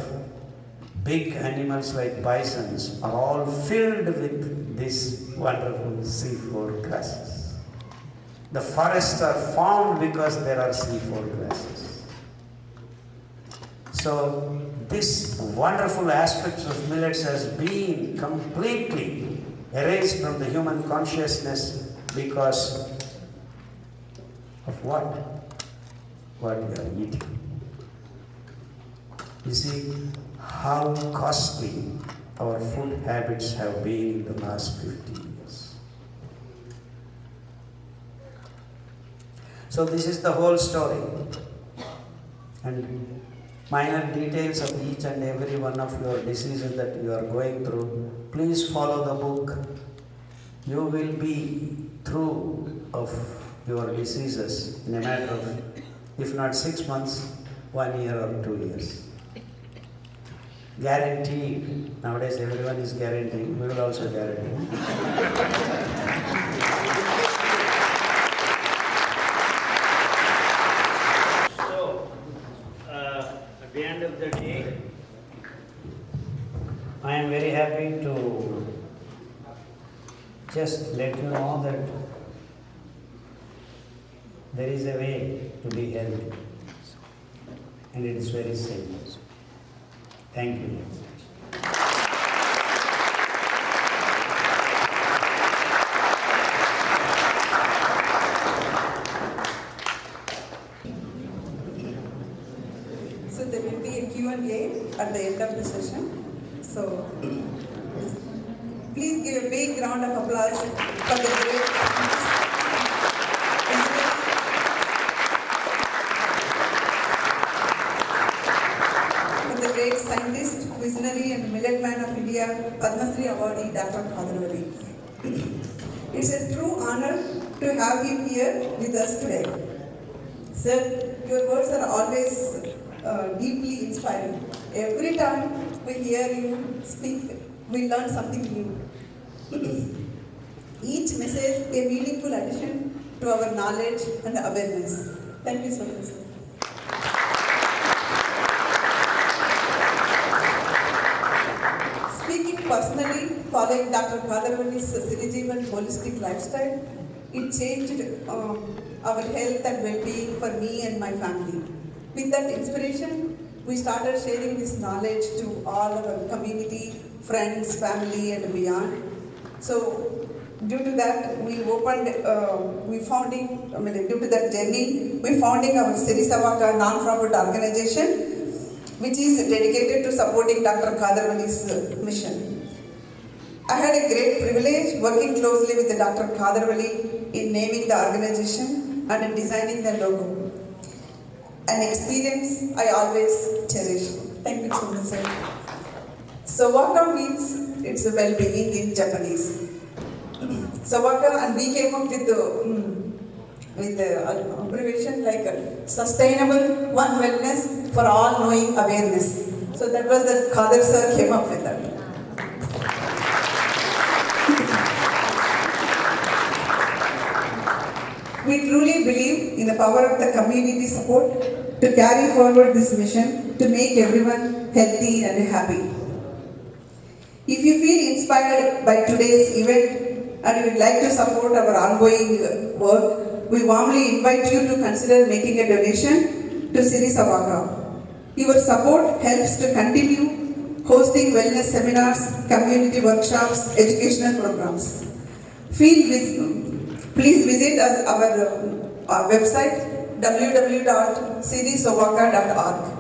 big animals like bisons are all filled with this wonderful C4 grasses. The forests are formed because there are C4 grasses. So this wonderful aspect of millets has been completely erased from the human consciousness because of what? What we are eating. You see how costly our food habits have been in the last 50 years. So this is the whole story. And minor details of each and every one of your diseases that you are going through, please follow the book. You will be through of your diseases in a matter of, if not 6 months, 1 year or 2 years. Guaranteed. Nowadays everyone is guaranteeing. We will also guarantee. So, at the end of the day, I am very happy to just let you know that there is a way to be healthy, and it is very simple. Thank you very much. So there will be a Q&A at the end of the session. So please give a big round of applause for the great scientist, visionary and millet man of India, Padma Shri awardee Dr. Khadar Vali. It's a true honor to have you here with us today. Sir, your words are always deeply inspiring. Every time we hear you speak, we learn something new. Each message a meaningful addition to our knowledge and awareness. Thank you so much, sir. Speaking personally, following Dr. Khadar Vali's Sirijivan holistic lifestyle, it changed our health and well-being for me and my family. With that inspiration, we started sharing this knowledge to all our community, friends, family, and beyond. So, due to that, due to that journey, we founding our Siri Savaka non-profit organization, which is dedicated to supporting Dr. Khadar Vali's mission. I had a great privilege working closely with Dr. Khadar Vali in naming the organization and designing the logo. An experience I always cherish. Thank you so much, sir. Sawaka means it's a well-being in Japanese. Sawaka, and we came up with the abbreviation like sustainable one wellness for all knowing awareness. So that was the Khadar sir came up with that. We truly believe in the power of the community support to carry forward this mission to make everyone healthy and happy. If you feel inspired by today's event and you would like to support our ongoing work, we warmly invite you to consider making a donation to Siri Savaka. Your support helps to continue hosting wellness seminars, community workshops, educational programs. Please visit our website www.sirisovaka.org.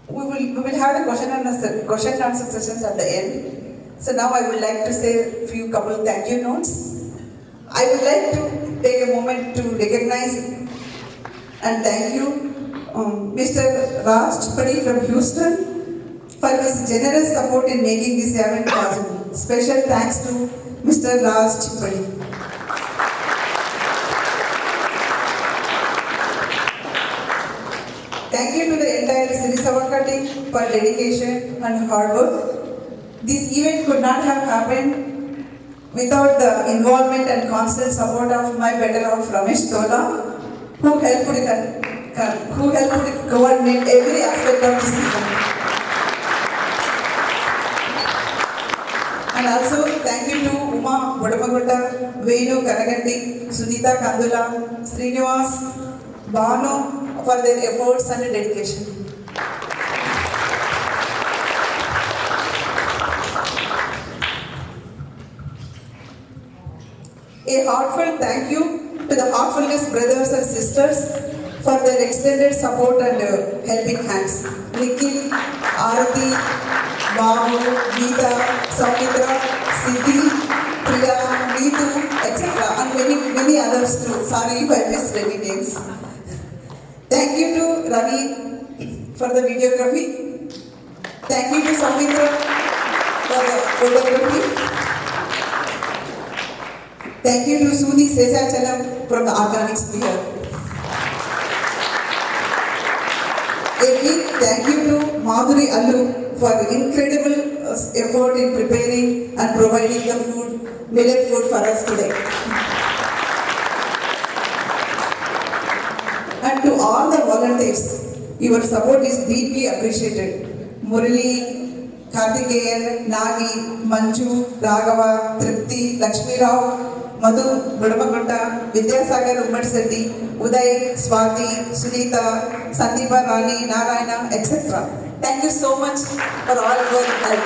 We will have a question and answer sessions at the end. So now I would like to say a few couple thank you notes. I would like to take a moment to recognize and thank you Mr. Raj Chupadi from Houston for his generous support in making this event possible. Special thanks to Mr. Raj Chupadi. Thank you to the entire Siri Savaka team for dedication and hard work. This event could not have happened without the involvement and constant support of my better half Ramesh Tola, who helped coordinate every aspect of this event. And also thank you to Uma Bodamagutta, Venu Karagandi, Sunita Kandula, Srinivas, Banu for their efforts and dedication. A heartfelt thank you to the Heartfulness brothers and sisters for their extended support and helping hands. Nikhil, Arati, Babu, Geeta, Saumitra, Siddhi, Priya, Neetu, etc. and many others too. Sorry if I missed any names. Thank you to Ravi for the videography. Thank you to Saumitra for the photography. Thank you to Suni Sesachalam from the organic sphere. A big thank you to Madhuri Allu for incredible effort in preparing and providing the millet food for us today. And to all the volunteers, your support is deeply appreciated. Murali, Karthikeyan, Nagi, Manju, Raghava, Tripti, Lakshmi Rao, Madhu, Budamagutta, Vidyasagar Ummadsetti, Uday, Swati, Sunita, Sandeepa Rani, Narayana, etc. Thank you so much for all your help.